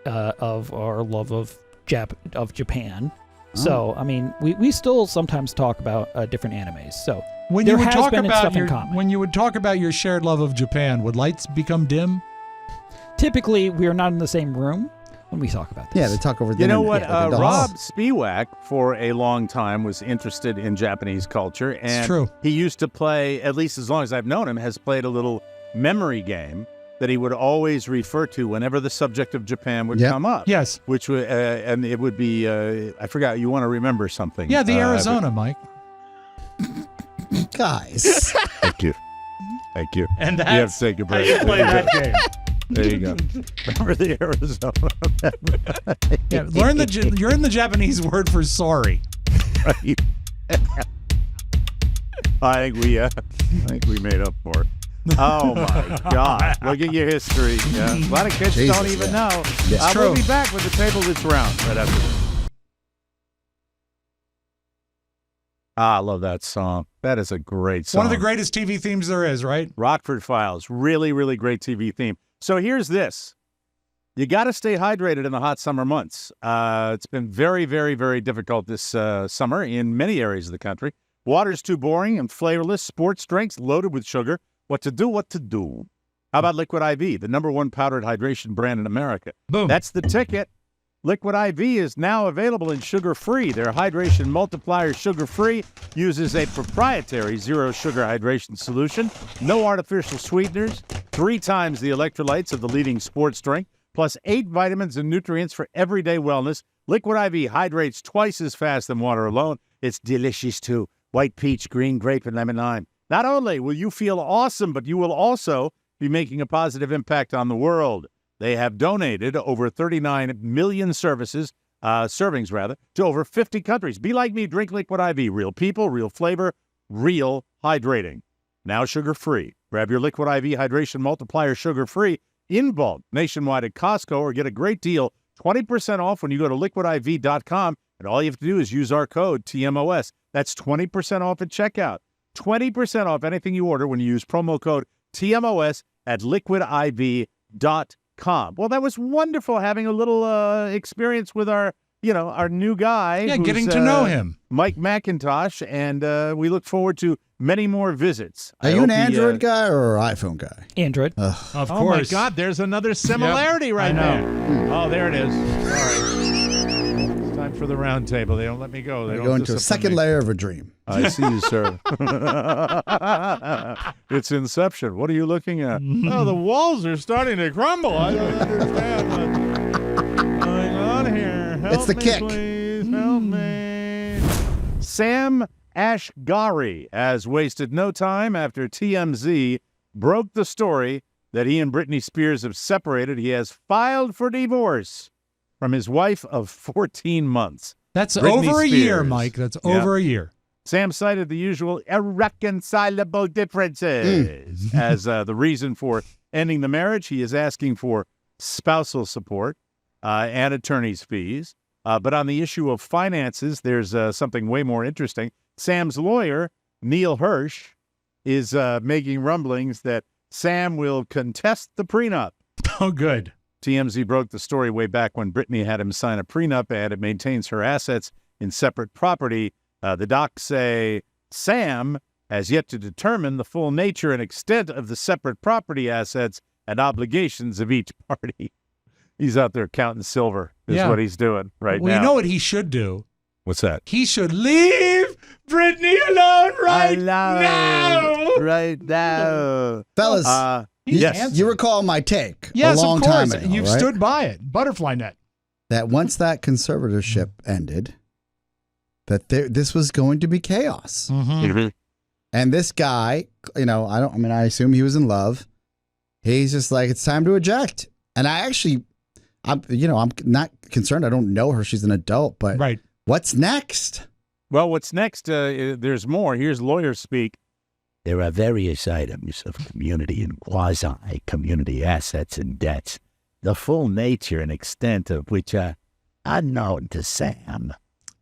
of our love of Japan. So I mean, we still sometimes talk about different animes. So When there you would has talk been about stuff in your common. when you would talk about your shared love of Japan, would lights become dim? typically, we are not in the same room when we talk about this. Yeah, they talk over the You know internet what? like adults. Rob Spiewak, for a long time, was interested in Japanese culture. And true. he used to play, at least as long as I've known him, has played a little memory game that he would always refer to whenever the subject of Japan would Yep. come up. Yes. Which would, and it would be, I forgot, you want to remember something. Yeah, the Arizona, Mike. Guys. Thank you. Thank you. And You have to that's take a how break. you play that game. There you go. Remember the Arizona. Yeah, learn you're in the Japanese word for sorry. Right. I think we made up for it. Oh my God! Look at your history. Yeah. A lot of kids Jesus, don't even yeah. know. That's We'll true. be back with the table that's round right after this. I love that song. That is a great song. One of the greatest TV themes there is, right? Rockford Files. Really, really great TV theme. So here's this. You got to stay hydrated in the hot summer months. It's been very, very, very difficult this summer in many areas of the country. Water's too boring and flavorless. Sports drinks loaded with sugar. What to do? How about Liquid IV, the #1 powdered hydration brand in America? Boom. That's the ticket. Liquid IV is now available in sugar-free. Their hydration multiplier sugar-free uses a proprietary zero-sugar hydration solution, no artificial sweeteners, 3 times the electrolytes of the leading sports drink, plus 8 vitamins and nutrients for everyday wellness. Liquid IV hydrates twice as fast than water alone. It's delicious, too. White peach, green grape, and lemon lime. Not only will you feel awesome, but you will also be making a positive impact on the world. They have donated over 39 million servings to over 50 countries. Be like me, drink Liquid IV. Real people, real flavor, real hydrating. Now sugar-free. Grab your Liquid IV Hydration Multiplier sugar-free in bulk nationwide at Costco or get a great deal, 20% off when you go to liquidiv.com. And all you have to do is use our code TMOS. That's 20% off at checkout. 20% off anything you order when you use promo code TMOS at liquidiv.com. Well, that was wonderful having a little experience with our new guy. Yeah, who's, getting to know him. Mike McIntosh, and we look forward to many more visits. Are you an Android guy or an iPhone guy? Android. Of Oh my course. God, there's another similarity right I there. Oh, there it is. All right. It's time for the round table. They don't let me go. They We don't go into a discipline second me. layer of a dream. I see you, sir. It's Inception. What are you looking at? Oh, the walls are starting to crumble. I don't understand what's going on here. Help It's the me, kick. Please help me. Sam Ashgari has wasted no time after TMZ broke the story that he and Britney Spears have separated. He has filed for divorce from his wife of 14 months. That's Britney over a year, Spears. Mike. That's Yeah. over a year. Sam cited the usual irreconcilable differences as the reason for ending the marriage. He is asking for spousal support and attorney's fees. But on the issue of finances, there's something way more interesting. Sam's lawyer, Neil Hirsch, is making rumblings that Sam will contest the prenup. Oh, good. TMZ broke the story way back when Britney had him sign a prenup, and it maintains her assets in separate property. The docs say Sam has yet to determine the full nature and extent of the separate property assets and obligations of each party. He's out there counting silver is what he's doing right now. Well, you know what he should do? What's that? He should leave Britney alone right now. Right now. Fellas, Yes. you recall my take Yes, a long of course. time ago, You've right? stood by it. Butterfly net. That once that conservatorship ended, that this was going to be chaos. Mm-hmm. And this guy, I assume he was in love. He's just like, it's time to eject. And I'm not concerned. I don't know her. She's an adult, but Right. what's next? Well, what's next? There's more. Here's lawyer speak. There are various items of community and quasi-community assets and debts, the full nature and extent of which are unknown to Sam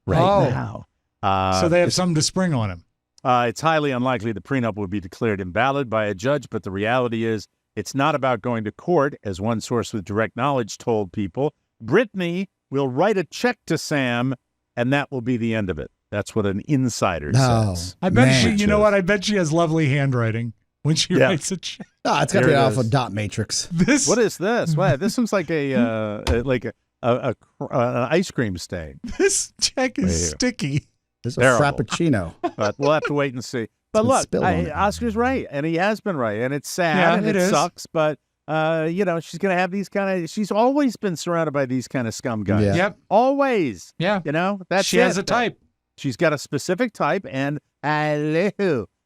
now. So they have something to spring on him. It's highly unlikely the prenup would be declared invalid by a judge, but the reality is it's not about going to court, as one source with direct knowledge told People. Britney will write a check to Sam, and that will be the end of it. That's what an insider says. I bet Man. she, I bet she has lovely handwriting when she writes a check. Oh, it's got to There be it off a is. dot matrix. What is this? Wow, this seems like an ice cream stain. This check is sticky. There's a Terrible. frappuccino. But we'll have to wait and see. But been look, spilled on it. Oscar's right, and he has been right, and it's sad, Yeah, and it it is. sucks, but she's going to have these kind of. She's always been surrounded by these kind of scum guys. Yeah. Yep. Always. Yeah. That's She has it. a type. She's got a specific type, and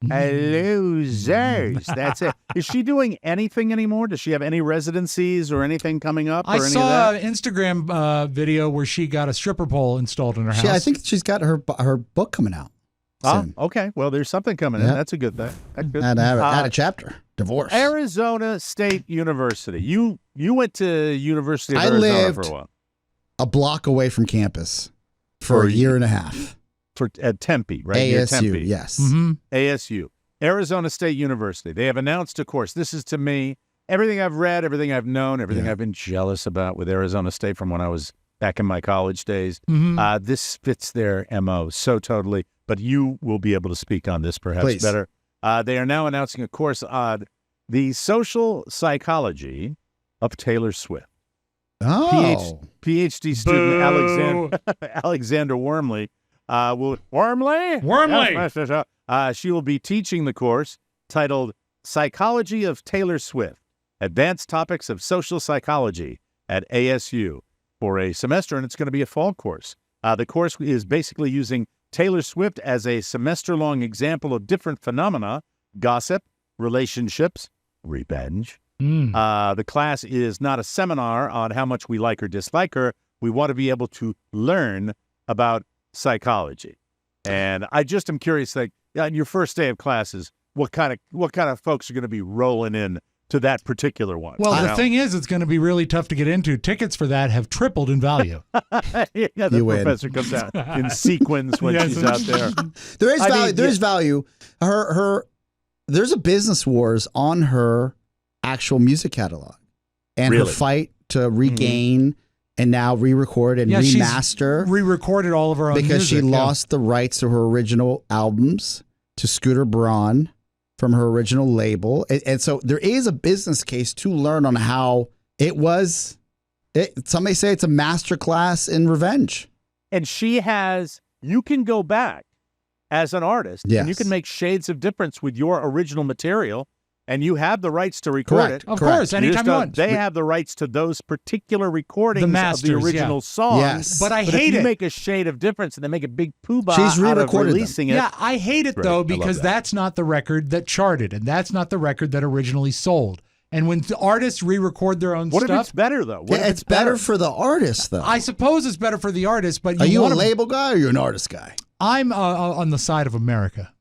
losers. That's it. Is she doing anything anymore? Does she have any residencies or anything coming up? I or any saw of an Instagram video where she got a stripper pole installed in her house. I think she's got her book coming out that? soon. Oh, okay. Well, there's something coming in. Yeah. That's a good thing. That's good. And add a chapter. Divorce. Arizona State University. You went to University of I Arizona lived for a while. A block away from campus for a year and a half. At Tempe, right? Near ASU, Tempe. yes. Mm-hmm. ASU. Arizona State University. They have announced, of course, this is to me, everything I've read, everything I've known, everything I've been jealous about with Arizona State from when I was back in my college days. Mm-hmm. This fits their MO so totally, but you will be able to speak on this perhaps Please. better. They are now announcing a course on the social psychology of Taylor Swift. Oh. PhD student Alexander Wormley Wormley? She will be teaching the course titled Psychology of Taylor Swift, Advanced Topics of Social Psychology at ASU for a semester, and it's going to be a fall course. The course is basically using Taylor Swift as a semester-long example of different phenomena: gossip, relationships, revenge. The class is not a seminar on how much we like or dislike her. We want to be able to learn about psychology. And I just am curious, like, on your first day of classes, what kind of folks are going to be rolling in to that particular one? Well, You the know? thing is, it's going to be really tough to get into. Tickets for that have tripled in value. Yeah, the You win. professor comes out in sequins when Yes. she's out there. There is I value. mean, There's value. There's a business wars on her actual music catalog, and her Really? fight to regain and now re-record and she's remaster re-recorded all of her own because she music, yeah. lost the rights to her original albums to Scooter Braun from her original label, and so there is a business case to learn on how it was. Some may say it's a masterclass in revenge. And you can go back as an artist, and you Yes. can make shades of difference with your original material, and you have the rights to record Correct. it. Of Correct. course, You just anytime you don't- want. They have the rights to those particular recordings The of masters, the original yeah. songs. Yes. But I But hate if you it. make a shade of difference and they make a big poobah She's out of re-recorded them. releasing it. Yeah, I hate it Right. I though love because that. that's not the record that charted, and that's not the record that originally sold. And when the artists re-record their own What if stuff, it's better, though? What Yeah, if it's better for the artist, though. I suppose it's better for the artist. But Are you a wanna- label guy or are you an artist guy? I'm on the side of America.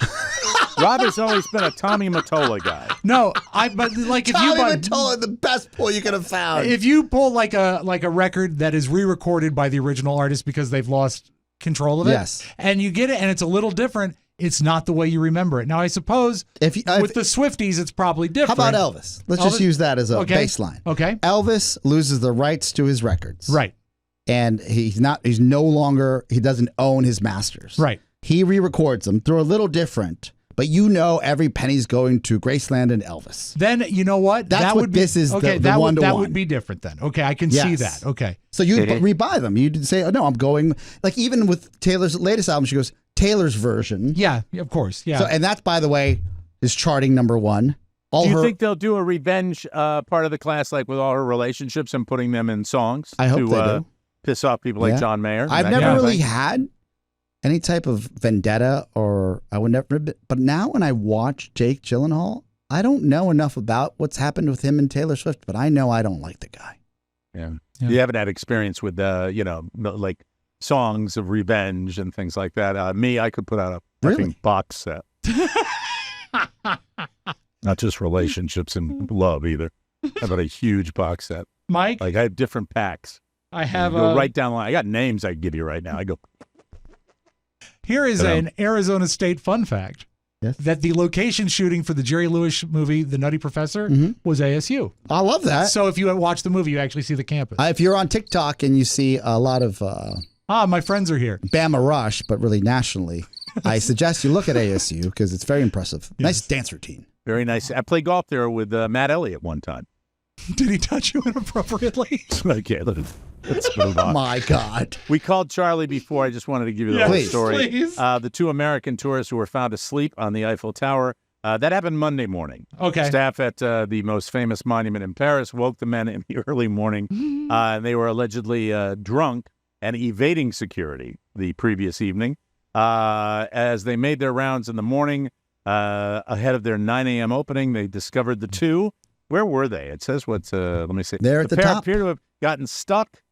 Rob has always been a Tommy Mottola guy. No, but like if Tommy you buy, Mottola, the best pull you could have found. if you pull like a record that is re-recorded by the original artist because they've lost control of it, Yes. and you get it and it's a little different, it's not the way you remember it. Now I suppose If with the Swifties it's probably how different. about Elvis? Let's just Elvis- use that as a Okay. baseline. Okay. Elvis loses the rights to his records. Right. And he's no longer, he doesn't own his masters. Right. He re-records them. They're a little different, but every penny's going to Graceland and Elvis. Then you know what? That's that what would be, this is, the okay, that one-to-one. would be different then. Okay, I can see Yes. that. Okay. So you'd rebuy them. You'd say, oh, no, I'm going, like even with Taylor's latest album, she goes, Taylor's version. Yeah, of course. Yeah. So, and that's, by the way, is charting number one. Do you think they'll do a revenge part of the class, like with all her relationships and putting them in songs? I hope to, they do. Piss off people like Yeah. John Mayer. I've that never kind of really thing? had any type of vendetta, or I would never. But now when I watch Jake Gyllenhaal, I don't know enough about what's happened with him and Taylor Swift, but I know I don't like the guy. Yeah. Yeah. You haven't had experience with, like songs of revenge and things like that. Me, I could put out a fucking Really? box set. Not just relationships and love either. How about a huge box set? Mike, Like I have different packs. I have Go right down the line. I got names I can give you right now. I go, here is an Arizona State fun fact. Yes. That the location shooting for the Jerry Lewis movie, The Nutty Professor, was ASU. I love that. So if you watch the movie, you actually see the campus. If you're on TikTok and you see a lot of My friends are here. Bama Rush, but really nationally, I suggest you look at ASU because it's very impressive. Nice dance routine. very nice. I played golf there with Matt Elliott one time. Did he touch you inappropriately? Okay, let's move on. My God. We called Charlie before. I just wanted to give you the Yes, whole Please. story. please. The two American tourists who were found asleep on the Eiffel Tower. That happened Monday morning. Okay. Staff at the most famous monument in Paris woke the men in the early morning. And they were allegedly drunk and evading security the previous evening. As they made their rounds in the morning, ahead of their 9 a.m. opening, they discovered the two. Where were they? It says let me see. They're at the pair top. appear to have gotten stuck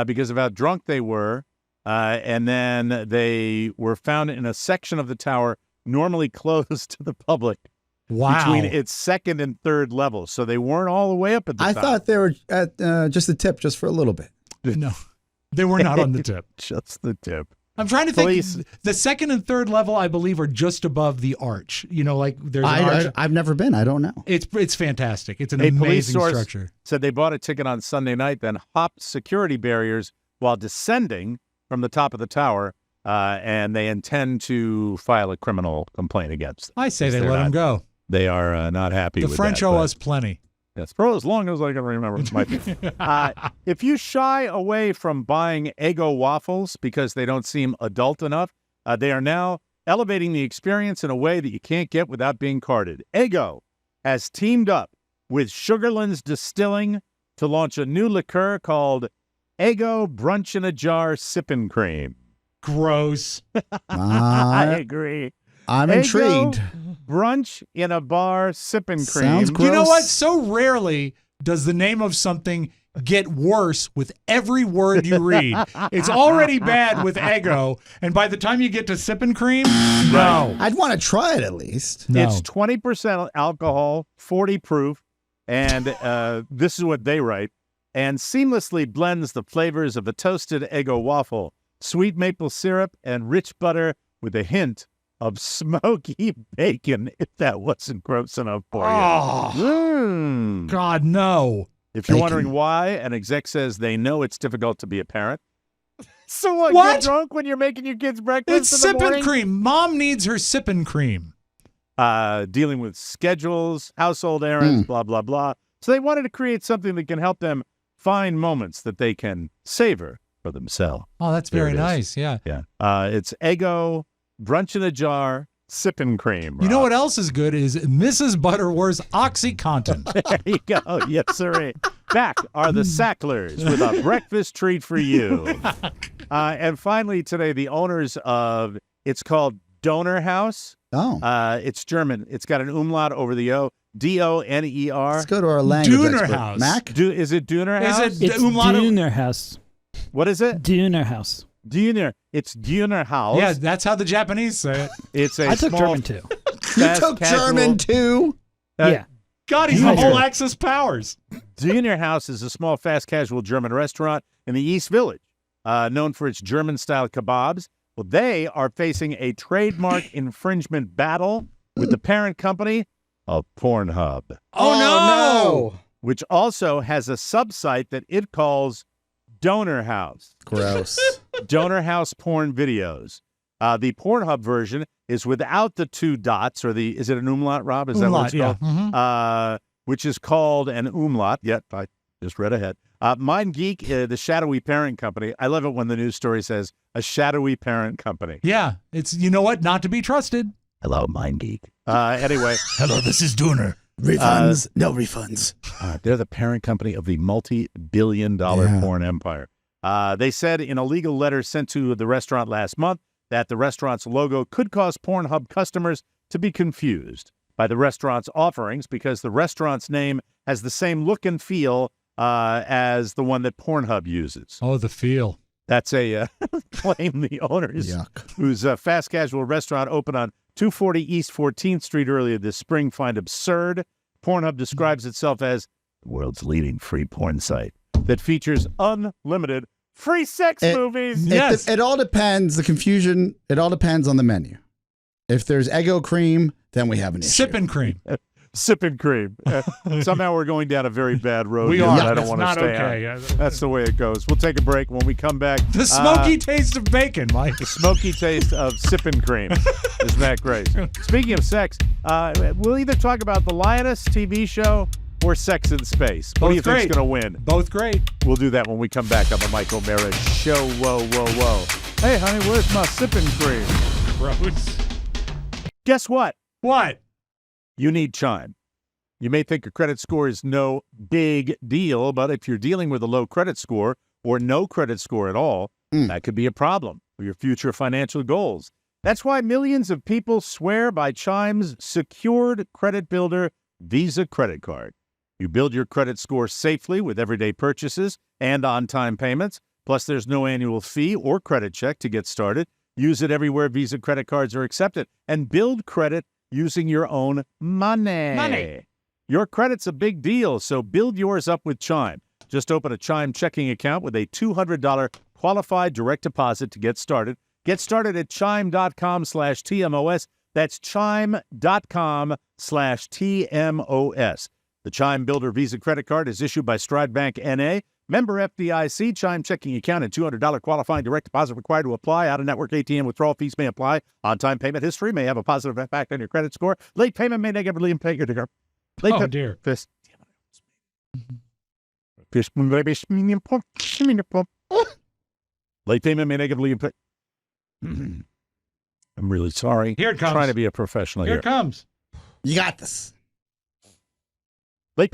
because of how drunk they were. And then they were found in a section of the tower normally closed to the public Wow. between its second and third levels. So they weren't all the way up at the I top. thought they were at just the tip, just for a little bit. No, they were not on the tip. Just the tip. I'm trying to think. Police. The second and third level, I believe, are just above the arch. You know, like there's an arch. I've never been. I don't know. It's fantastic. It's an A police amazing source structure. said they bought a ticket on Sunday night, then hopped security barriers while descending from the top of the tower, and they intend to file a criminal complaint against them. I say Yes, they they're let not- him go. They are not happy The with French that. owe but- us plenty. Yes, for as long as I can remember. If you shy away from buying Eggo waffles because they don't seem adult enough, they are now elevating the experience in a way that you can't get without being carded. Eggo has teamed up with Sugarlands Distilling to launch a new liqueur called Eggo Brunch in a Jar Sippin' Cream. Gross. I I, agree. I'm Eggo intrigued. Brunch in a bar sippin' cream. Sounds You know Gross. what? So rarely does the name of something get worse with every word you read. It's already bad with Eggo, and by the time you get to Sippin' Cream, no. I'd want to try it at least. No. It's 20% alcohol, 40 proof, and this is what they write, and seamlessly blends the flavors of a toasted Eggo waffle, sweet maple syrup, and rich butter with a hint of smoky bacon, if that wasn't gross enough for you. Oh, Mm. God, no. If you're Bacon. wondering why, an exec says they know it's difficult to be a parent. So what? What? You're drunk when you're making your kids breakfast It's in the Sippin' morning? Cream. Mom needs her Sippin' Cream. Dealing with schedules, household errands, blah, blah, blah. So they wanted to create something that can help them find moments that they can savor for themselves. Oh, that's There very it is. nice. Yeah. Yeah. It's Eggo, Brunch in a Jar, Sippin' Cream. You know Rob. what else is good is Mrs. Butterworth's OxyContin. There you go. Yes, sir. Back are the Sacklers with a breakfast treat for you. And finally today, the owners of, it's called Donor House. Oh, It's German. It's got an umlaut over the O. D-O-N-E-R. let's go to our language Döner expert. House. Mac? Is it Döner Is House? it- It's umlaut of- Döner House. What is it? Döner House. Döner. It's Döner House. Yeah, that's how the Japanese say it. It's a I took small, German too. fast took casual. German too. Yeah. God, he's the Junior. whole Axis powers. Junior House is a small, fast casual German restaurant in the East Village, known for its German-style kebabs. Well, they are facing a trademark infringement battle with the parent company of Pornhub, Oh, no. which also has a sub-site that it calls Donor House. Gross. Donor House porn videos. The Pornhub version is without the 2 dots, or is it an umlaut, Rob? Is that what Umlaut, it's yeah. called? Mhm. Which is called an umlaut. Yet I just read ahead. MindGeek, the shadowy parent company. I love it when the news story says a shadowy parent company. Yeah, it's, you know what, not to be trusted. Hello, MindGeek. Anyway, Hello, this is Dooner. Refunds? No refunds. they're the parent company of the multi-billion-dollar Yeah. porn empire. They said in a legal letter sent to the restaurant last month that the restaurant's logo could cause Pornhub customers to be confused by the restaurant's offerings because the restaurant's name has the same look and feel as the one that Pornhub uses. Oh, the feel. That's a claim the owners, Yuck. whose fast casual restaurant opened on 240 East 14th Street earlier this spring, find absurd. Pornhub describes itself as The world's leading free porn site. that features unlimited free sex movies. Yes. It all depends. The confusion, it all depends on the menu. If there's Eggo cream, then we have an issue. Sipping cream. Sipping cream. Somehow we're going down a very bad road. We here are. that I don't That's want to not stay okay. on. That's the way it goes. We'll take a break. When we come back, The smoky taste of bacon, Mike. the smoky taste of sipping cream. Isn't that great? Speaking of sex, we'll either talk about the Lioness TV show or Sex in Space. What do you Both think's great. going to win? Both great. We'll do that when we come back on the Mike O'Mara Show. Whoa, whoa, whoa. Hey, honey, where's my sipping cream? Gross. Guess what? What? You need Chime. You may think your credit score is no big deal, but if you're dealing with a low credit score or no credit score at all, that could be a problem for your future financial goals. That's why millions of people swear by Chime's secured credit builder, Visa Credit Card. You build your credit score safely with everyday purchases and on-time payments. Plus, there's no annual fee or credit check to get started. Use it everywhere Visa credit cards are accepted and build credit using your own money. Your credit's a big deal, so build yours up with Chime. Just open a Chime checking account with a $200 qualified direct deposit to get started. Get started at chime.com/TMOS. That's chime.com/TMOS. The Chime Builder Visa credit card is issued by Stride Bank N.A., member FDIC. Chime checking account and $200 qualifying direct deposit required to apply. Out-of-network ATM withdrawal fees may apply. On-time payment history may have a positive impact on your credit score. Late payment may negatively impact your Oh, dear. Late payment may negatively impact. I'm really sorry. Here it comes. Trying to be a professional Here here. it comes. You got this. Late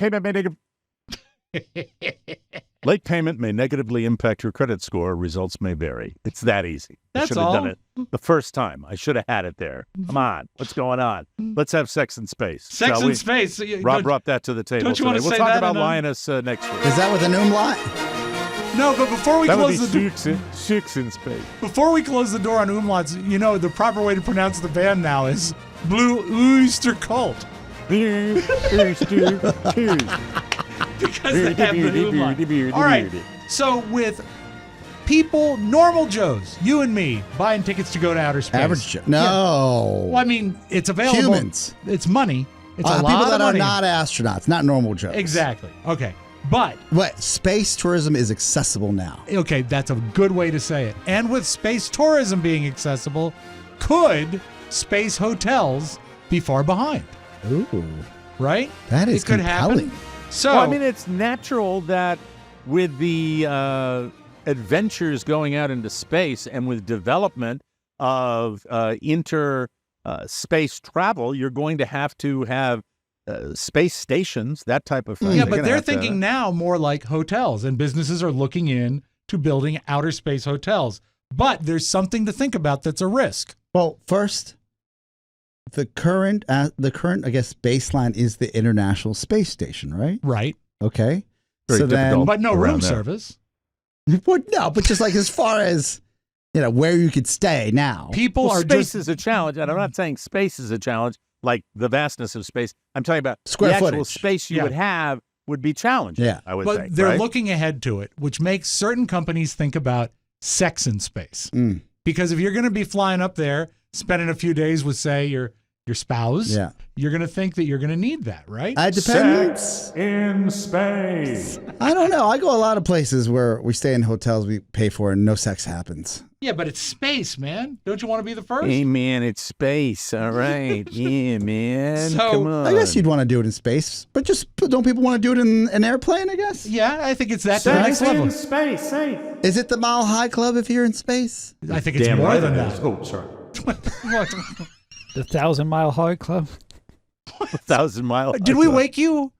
payment may negatively impact your credit score. Results may vary. It's that easy. I That's should have all. done it the first time. I should have had it there. Come on. What's going on? Let's have sex in space. Sex shall in we? space. Rob brought that to the table don't you today. wanna We'll say talk that about in a- Lioness next week. Is that with an umlaut? No, but before we That would be close the door, sex in space. before we close the door on umlauts, you know the proper way to pronounce the band now is Blue Oyster Cult because they have the umlaut. All right. So with people, normal Joes, you and me, buying tickets to go to outer space. Average Joe. No. Well, I mean, it's available. Humans. It's money. It's a lot people of that money. are not astronauts, not normal Joes. Exactly. Okay. But But space tourism is accessible now. okay, that's a good way to say it. And with space tourism being accessible, could space hotels be far behind? Ooh, Right? that is it could compelling. happen. So Well, I mean, it's natural that with the adventures going out into space and with development of space travel, you're going to have space stations, that type of thing. yeah, They're but gonna they're have to- thinking now more like hotels, and businesses are looking in to building outer space hotels. But there's something to think about that's a risk. Well, first, the current, I guess, baseline is the International Space Station, right? Right. Okay. Very so difficult. then, But no Around room there. service. well, no, but just like as far as where you could stay now. People Well, are space just is a challenge, and I'm not saying space is a challenge. like the vastness of space. I'm talking about Square the actual footage. space you Yeah. would have would be challenging. Yeah. I would But think. they're right? looking ahead to it, which makes certain companies think about sex in space. Mm. Because if you're going to be flying up there, spending a few days with, say, your spouse, Yeah. you're going to think that you're going to need that, right? It depends. Sex in space. I don't know. I go a lot of places where we stay in hotels we pay for and no sex happens. Yeah, but it's space, man. Don't you want to be the first? Hey, man, it's space. All right. Yeah, man. So, Come on. I guess you'd want to do it in space, but don't people want to do it in an airplane, I guess? Yeah, I think it's that to the next level. space. Safe. Is it the Mile High Club if you're in space? I think it's Damn more right than it that. is. Oh, sorry. The 1,000 Mile High Club. 1,000 miles. Did we wake you?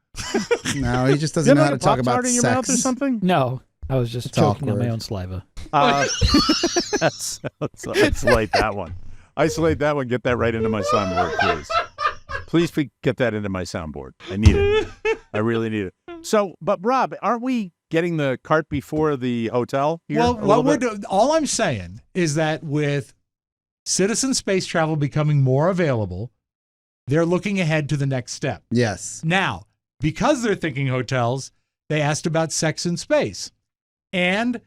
No, he just doesn't know how to talk about in your sex. mouth or something? No, I was just It's choking on my awkward. own saliva. Isolate that one. Isolate that one. Get that right into my soundboard, please. Please get that into my soundboard. I need it. I really need it. So, but Rob, aren't we getting the cart before the hotel here? Well, a what little we're bit? doing, all I'm saying is that with citizen space travel becoming more available, they're looking ahead to the next step. Yes. Now, because they're thinking hotels, they asked about sex in space. And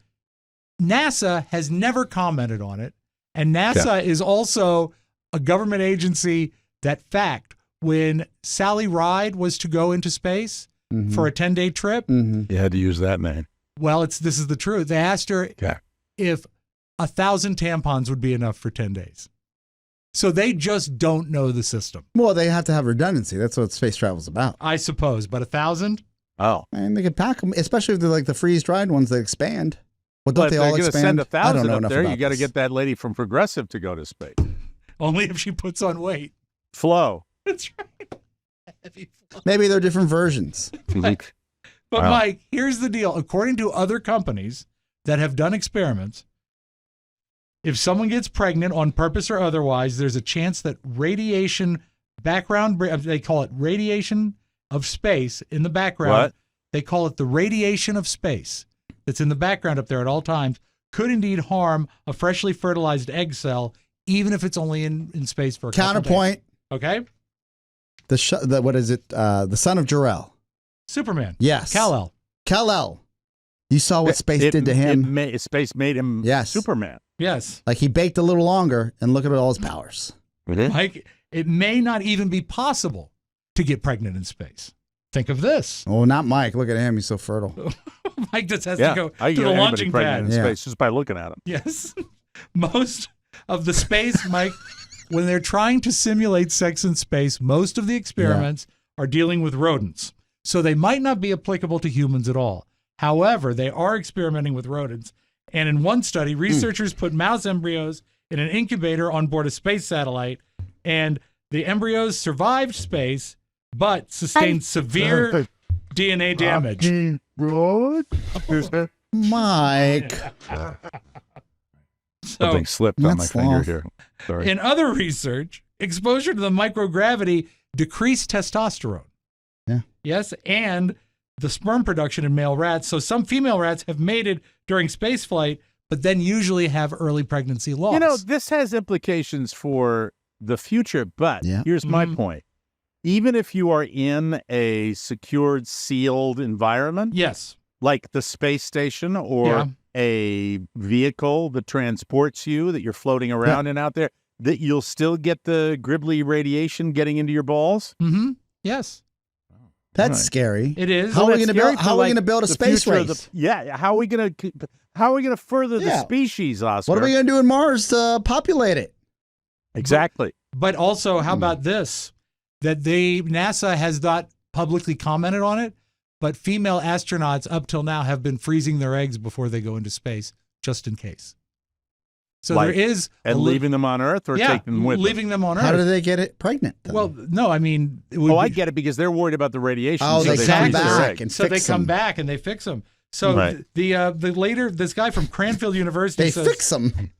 NASA has never commented on it. And NASA is also a government agency that, fact, when Sally Ride was to go into space for a 10-day trip, Mm-hmm. You had to use that, man. well, this is the truth. They asked her Yeah. if 1,000 tampons would be enough for 10 days. So they just don't know the system, Well, they have to have redundancy. That's what space travel's about. I suppose. But 1,000? Oh. And they could pack them, especially if they're like the freeze-dried ones that expand. Well, don't But they they're all going to expand? send I 1,000 don't know up enough there. about You got to this. get that lady from Progressive to go to space. Only if she puts on weight. Flo. That's right. Heavy flow. Maybe they're different versions. But Wow. Mike, here's the deal. According to other companies that have done experiments, if someone gets pregnant on purpose or otherwise, there's a chance that radiation background, they call it radiation of space in the background. What? They call it the radiation of space that's in the background up there at all times, could indeed harm a freshly fertilized egg cell, even if it's only in space for a couple Counterpoint. days. Okay? What is it? The son of Jor-El. Superman. Yes. Kal-El. Kal-El. You saw what space did to him. Space made him Yes. Superman. Yes. Like he baked a little longer, and look at all his powers. Mike, it may not even be possible to get pregnant in space. Think of this. Oh, not Mike. Look at him. He's so fertile. Mike just has Yeah. to go I to can the get anybody launching pregnant pad. in Yeah. space just by looking at him. Yes. Most of the space, Mike, when they're trying to simulate sex in space, most of the experiments are dealing with rodents. So they might not be applicable to humans at all. However, they are experimenting with rodents. And in one study, researchers put mouse embryos in an incubator on board a space satellite, and the embryos survived space, but sustained severe DNA damage. Mike. So, Something slipped on my That's finger long. here. Sorry. in other research, exposure to the microgravity decreased testosterone. Yeah. Yes, and the sperm production in male rats. So some female rats have mated during space flight, but then usually have early pregnancy loss. You know, this has implications for the future, but Yeah. here's my Mhm. point. Even if you are in a secured, sealed environment, yes. like the space station or Yeah. a vehicle that transports you that you're floating around in out there, that you'll still get the gribbly radiation getting into your balls? Mm-hmm. Yes, That's Right. scary. it is. How are we that's going to scary build? for, How are we like, going to build a the space future of race? how are we going to further the Yeah. species, Oscar? What are we going to do in Mars to populate it? Exactly. But also, how about this? That NASA has not publicly commented on it, but female astronauts up till now have been freezing their eggs before they go into space, just in case. So Like- there is And leaving them on Earth or yeah, taking them with them? leaving them on Earth. How do they get it pregnant? Then? Well, no, I mean, it would Oh, I be- get it because they're worried about the radiation. Oh, so they they come freeze their back egg. and so they fix come them. back and they fix them. So Right. the later this guy from Cranfield University they says, fix them.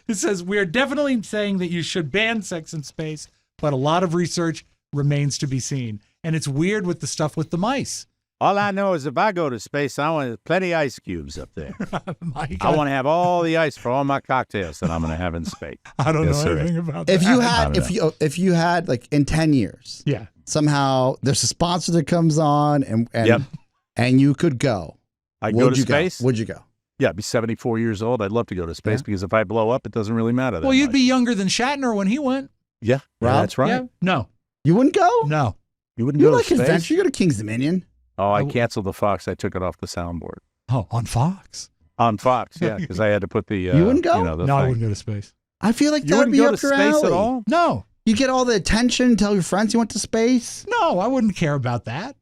it says we are definitely saying that you should ban sex in space, but a lot of research remains to be seen. And it's weird with the stuff with the mice. All I know is if I go to space, I want plenty of ice cubes up there. Mike, I want to have all the ice for all my cocktails that I'm going to have in space. I don't Yes, know sir. anything about that. If you had like in 10 years, Yeah. somehow there's a sponsor that comes on and you could go. I'd go to space. Would you go? Yeah, I'd be 74 years old. I'd love to go to space because if I blow up, it doesn't really matter. That Well, you'd much. be younger than Shatner when he went. Yeah, Rob? that's right. Yeah. No. You wouldn't go? No. You wouldn't You go like to space? adventure? You go to King's Dominion? Oh, I canceled the Fox. I took it off the soundboard. Oh, on Fox? On Fox, yeah, because I had to put the. You wouldn't go? You know, the No, I thing. wouldn't go to space. I feel like You that would wouldn't be go up to your space alley. at all? No. You get all the attention, tell your friends you went to space. No, I wouldn't care about that.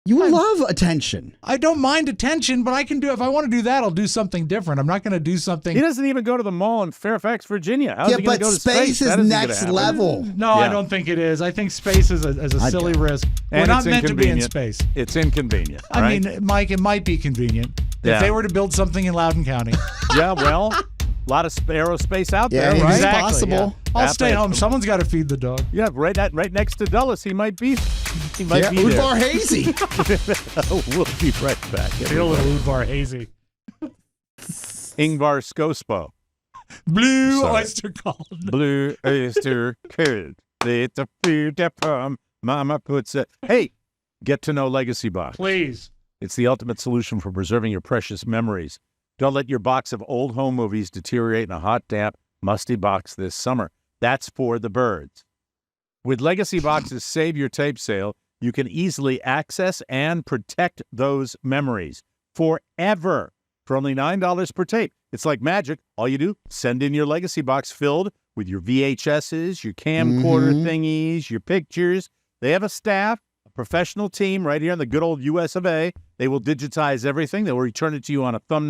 You would love attention. I don't mind attention, but I can do if I want to do that, I'll do something different. I'm not going to do something. He doesn't even go to the mall in Fairfax, Virginia. How's Yeah, he going but to go to space is That isn't gonna next happen. level. No, I Yeah. don't think it is. I think space is a I'd silly go. risk. We're And not it's meant to be in inconvenient. space. It's inconvenient. I right? mean, Mike, it might be convenient Yeah. if they were to build something in Loudoun County. yeah, well, a lot of aerospace out Yeah, there, it's right? Exactly, possible. yeah. I'll stay Absolutely. home. Someone's got to feed the dog. Yeah, right next to Dulles, he might be. He might Yeah, be there. Udvar Hazy. We'll be right back. Feel a little Udvar hazy. Ingvar Skosbo. Blue Sorry. oyster cult. Blue oyster cult. It's a food that Mama puts it. Hey, get to know Legacy Box. Please. It's the ultimate solution for preserving your precious memories. Don't let your box of old home movies deteriorate in a hot, damp, musty box this summer. That's for the birds. With Legacy Box's Save Your Tape sale, you can easily access and protect those memories forever for only $9 per tape. It's like magic. All you do, send in your Legacy Box filled with your VHSs, your camcorder thingies, your pictures. They have a staff, a professional team right here in the good old US of A. They will digitize everything. They will return it to you on a thumb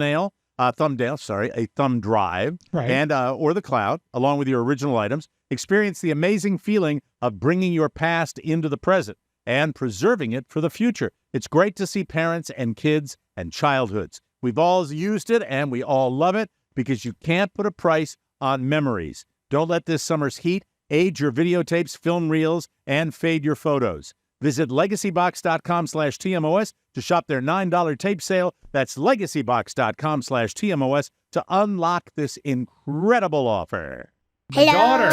drive, Right. and or the cloud, along with your original items. Experience the amazing feeling of bringing your past into the present and preserving it for the future. It's great to see parents and kids and childhoods. We've all used it and we all love it because you can't put a price on memories. Don't let this summer's heat age your videotapes, film reels, and fade your photos. Visit legacybox.com/TMOS to shop their $9 tape sale. That's legacybox.com/TMOS to unlock this incredible offer. The daughter.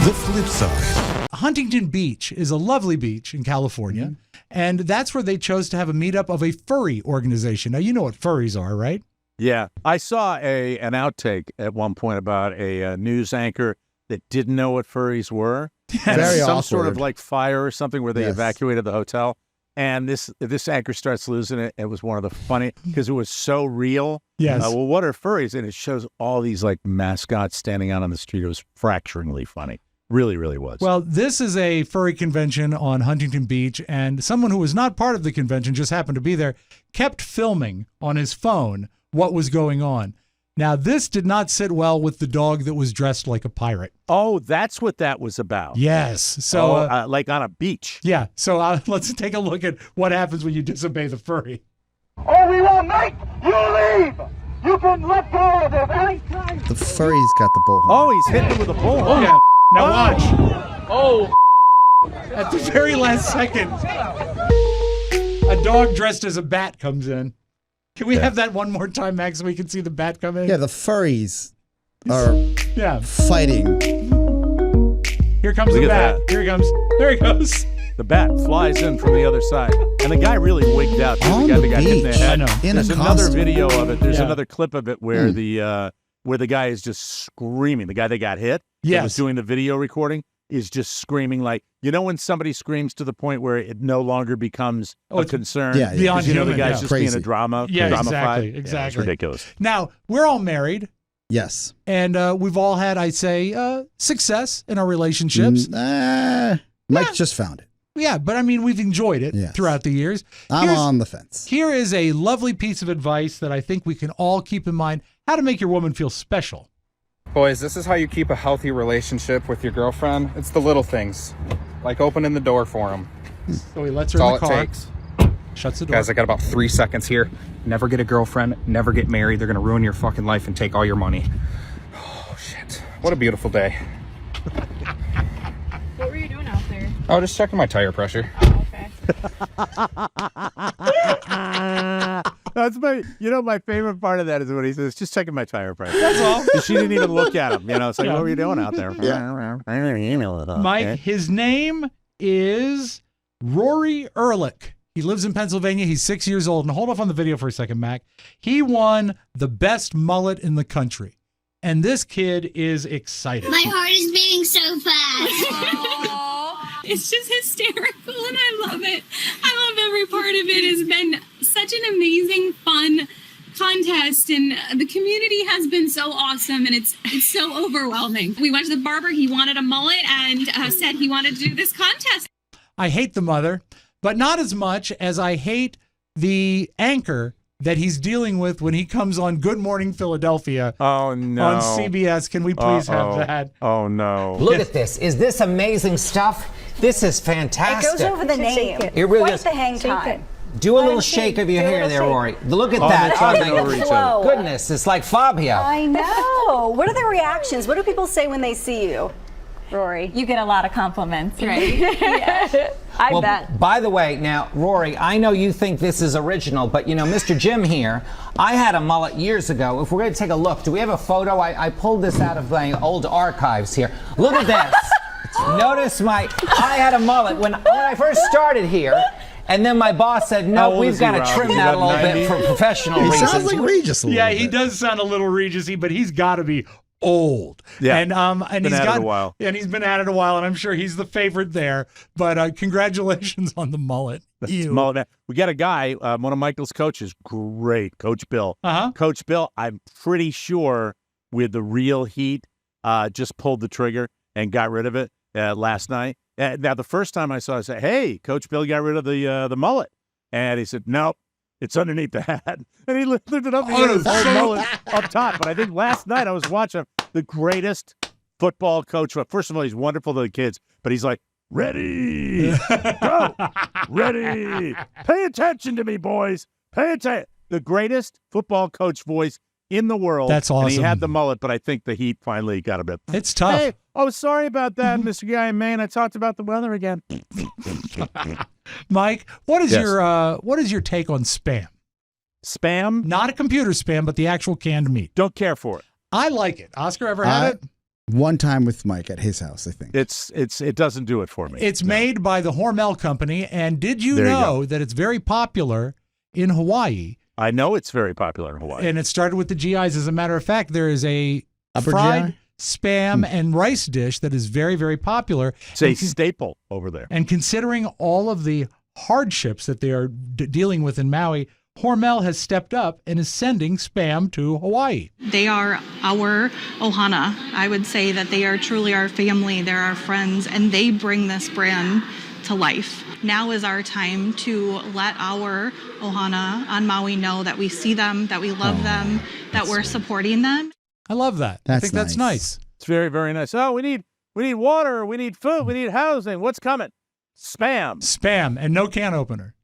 The flip side. Huntington Beach is a lovely beach in California, and that's where they chose to have a meetup of a furry organization. Now, you know what furries are, right? Yeah, I saw an outtake at one point about a news anchor that didn't know what furries were. And Very some sort of awkward. like fire or something where they Yes. evacuated the hotel. And this anchor starts losing it. It was one of the funny because it was so real. Yes. Well, what are furries? And it shows all these like mascots standing out on the street. It was fracturingly funny. Really, really was. Well, this is a furry convention on Huntington Beach, and someone who was not part of the convention, just happened to be there, kept filming on his phone what was going on. Now, this did not sit well with the dog that was dressed like a pirate. oh, that's what that was about. Yes. So, like on a beach. yeah. So let's take a look at what happens when you disobey the furry. Or we will make you leave! You can let go of him anytime! The furry's got the bullhorn. Oh, he's hitting it with a bullhorn. Yeah. Now watch. Oh. At the very last second, a dog dressed as a bat comes in. Can we have that one more time, Max, so we can see the bat come in? Yeah, the furries are Yeah. fighting. Here comes Look the at bat. Here he comes. There he goes. The bat flies in from the other side. And the guy really wigged out. too. On the guy the that got hit in the beach. head. I know. In There's a another costume. video of it. There's Yeah. another clip of it where the guy is just screaming. The guy that got hit, that Yes. was doing the video recording, is just screaming like, when somebody screams to the point where it no longer becomes Oh, a it's concern. Yeah, yeah. beyond Because, the human, guy's yeah. just Crazy. being a drama. Yeah, drama exactly, fight. exactly. it's ridiculous. Now, we're all married, Yes. and we've all had, I'd say, success in our relationships. Mike just found it. Yeah, but I mean, we've enjoyed it Yes. throughout the years. I'm Here's- on the fence. Here is a lovely piece of advice that I think we can all keep in mind: how to make your woman feel special. Boys, this is how you keep a healthy relationship with your girlfriend. It's the little things, like opening the door for them. So he lets her That's in all the it car, takes. shuts the door. Guys, I got about 3 seconds here. Never get a girlfriend, never get married. They're going to ruin your fucking life and take all your money. Oh, shit. What a beautiful day. What were you doing out there? Oh, just checking my tire pressure. Oh, okay. That's my favorite part of that is when he says, just checking my tire pressure. That's all. She didn't even look at him. It's like, Yeah. what were you doing out there? Mike, his name is Rory Ehrlich. He lives in Pennsylvania. He's 6 years old. And hold off on the video for a second, Mac. He won the best mullet in the country. And this kid is excited. My heart is beating so fast. It's just hysterical and I love it. I love every part of it. It's been such an amazing, fun contest and the community has been so awesome and it's so overwhelming. We went to the barber, he wanted a mullet and said he wanted to do this contest. I hate the mother, but not as much as I hate the anchor that he's dealing with when he comes on Good Morning Philadelphia on CBS. Can we please have that? Oh, no. Look at this. Is this amazing stuff? This is fantastic. It goes over the name. It really Quite does. the hang time. Do a little shake of your hair there, Rory. Look at that. they're talking over each other. Goodness, it's like Fabio. I know. What are the reactions? What do people say when they see you, Rory? You get a lot of compliments, right? Yeah. I bet. By the way, now, Rory, I know you think this is original, but Mr. Jim here, I had a mullet years ago. If we're going to take a look, do we have a photo? I pulled this out of my old archives here. Look at this. Notice I had a mullet when I first started here. And then my boss said, no, we've got to trim that a little bit for professional reasons. He sounds like Regis a little bit. He does sound a little Regis-y, but he's got to be old. Yeah. And Been he's at it got a while. And he's been at it a while, and I'm sure he's the favorite there. But congratulations on the mullet. Mullet man. We got a guy, one of Michael's coaches, great, Coach Bill. Coach Bill, I'm pretty sure with the real heat, just pulled the trigger and got rid of it last night. Now, the first time I saw it, I said, hey, Coach Bill got rid of the mullet. And he said, nope, it's underneath the hat. And he lifted it up and his whole mullet up top. But I think last night I was watching the greatest football coach. First of all, he's wonderful to the kids, but he's like, ready, go, ready. Pay attention to me, boys. Pay attention. The greatest football coach voice in the world. That's awesome. And he had the mullet, but I think the heat finally got a bit. It's tough. Hey, sorry about that, Mr. Guy in Maine. I talked about the weather again. Mike, what is your take on Spam? Spam? Not a computer Spam, but the actual canned meat. Don't care for it. I like it. Oscar ever had it? One time with Mike at his house, I think. It doesn't do it for me. It's made by the Hormel Company, and did you know that it's very popular in Hawaii? I know it's very popular in Hawaii. And it started with the GIs. As a matter of fact, there is a Upper fried GI? Spam and rice dish that is very, very popular. It's a staple over there. And considering all of the hardships that they are dealing with in Maui, Hormel has stepped up and is sending Spam to Hawaii. They are our ohana. I would say that they are truly our family. They're our friends, and they bring this brand to life. Now is our time to let our ohana on Maui know that we see them, that we love them, that we're supporting them. I love that. I think that's nice. It's very, very nice. Oh, we need water, we need food, we need housing. What's coming? Spam. Spam and no can opener.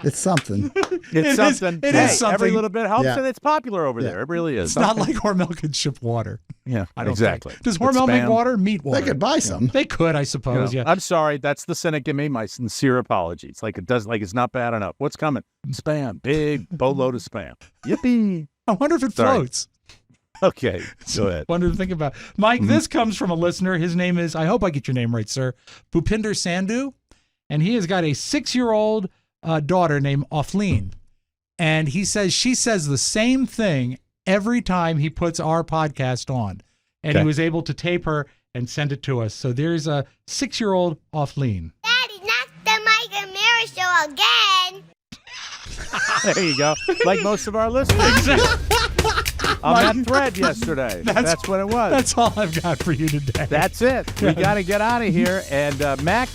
It's something. It's something. It is something. Every little bit helps, Yeah. and it's popular over there. It really is. It's not like Hormel could ship water. Yeah, I don't exactly. think. Does But Hormel make Spam- water? Meat water. They could buy some. They could, I suppose. Yeah. I'm sorry. That's the cynic in me. My sincere apologies. Like it's not bad enough. What's coming? Spam. Big boatload of spam. Yippee. I wonder if it Sorry. floats. Okay, go ahead. Wonder to think about. Mike, this comes from a listener. His name is, I hope I get your name right, sir, Bhupinder Sandhu. And he has got a 6-year-old daughter named Offleen. And he says she says the same thing every time he puts our podcast on. And he was able to tape her and send it to us. So there's a 6-year-old Offleen. Daddy, not the Mike and Mary show again. There you go. Like most of our listeners. On that thread yesterday. That's what it was. That's all I've got for you today. That's it. We got to get out of here. And Mac,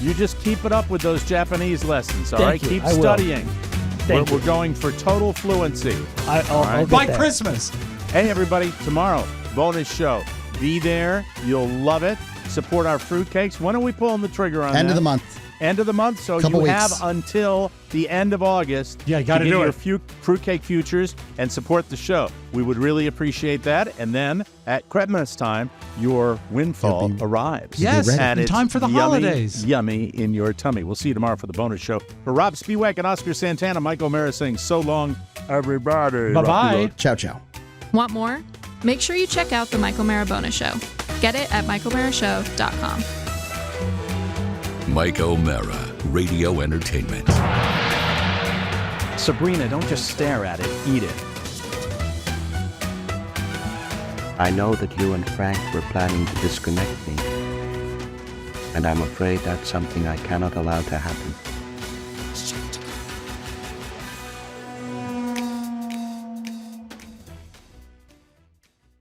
you just keep it up with those Japanese lessons, all right? Thank you. Keep I will. studying. Thank We're going for total fluency. I'll By get that. Christmas. Hey, everybody, tomorrow, bonus show. Be there. You'll love it. Support our fruitcakes. When are we pulling the trigger on that? End of the month. end of the month, so Couple you weeks. have until the end of August Yeah, you gotta to get do your it. fruitcake futures and support the show. We would really appreciate that. And then at Christmas time, your windfall arrives. Yes, and in it's time for the yummy, holidays. Yummy in your tummy. We'll see you tomorrow for the bonus show. For Rob Spiewak and Oscar Santana, Mike O'Mara saying so long, everybody. Bye-bye. Ciao, ciao. Want more? Make sure you check out the Michael Mara Bonus Show. Get it at michaelmarashow.com. Mike O'Mara, Radio Entertainment. Sabrina, don't just stare at it, eat it. I know that you and Frank were planning to disconnect me, and I'm afraid that's something I cannot allow to happen.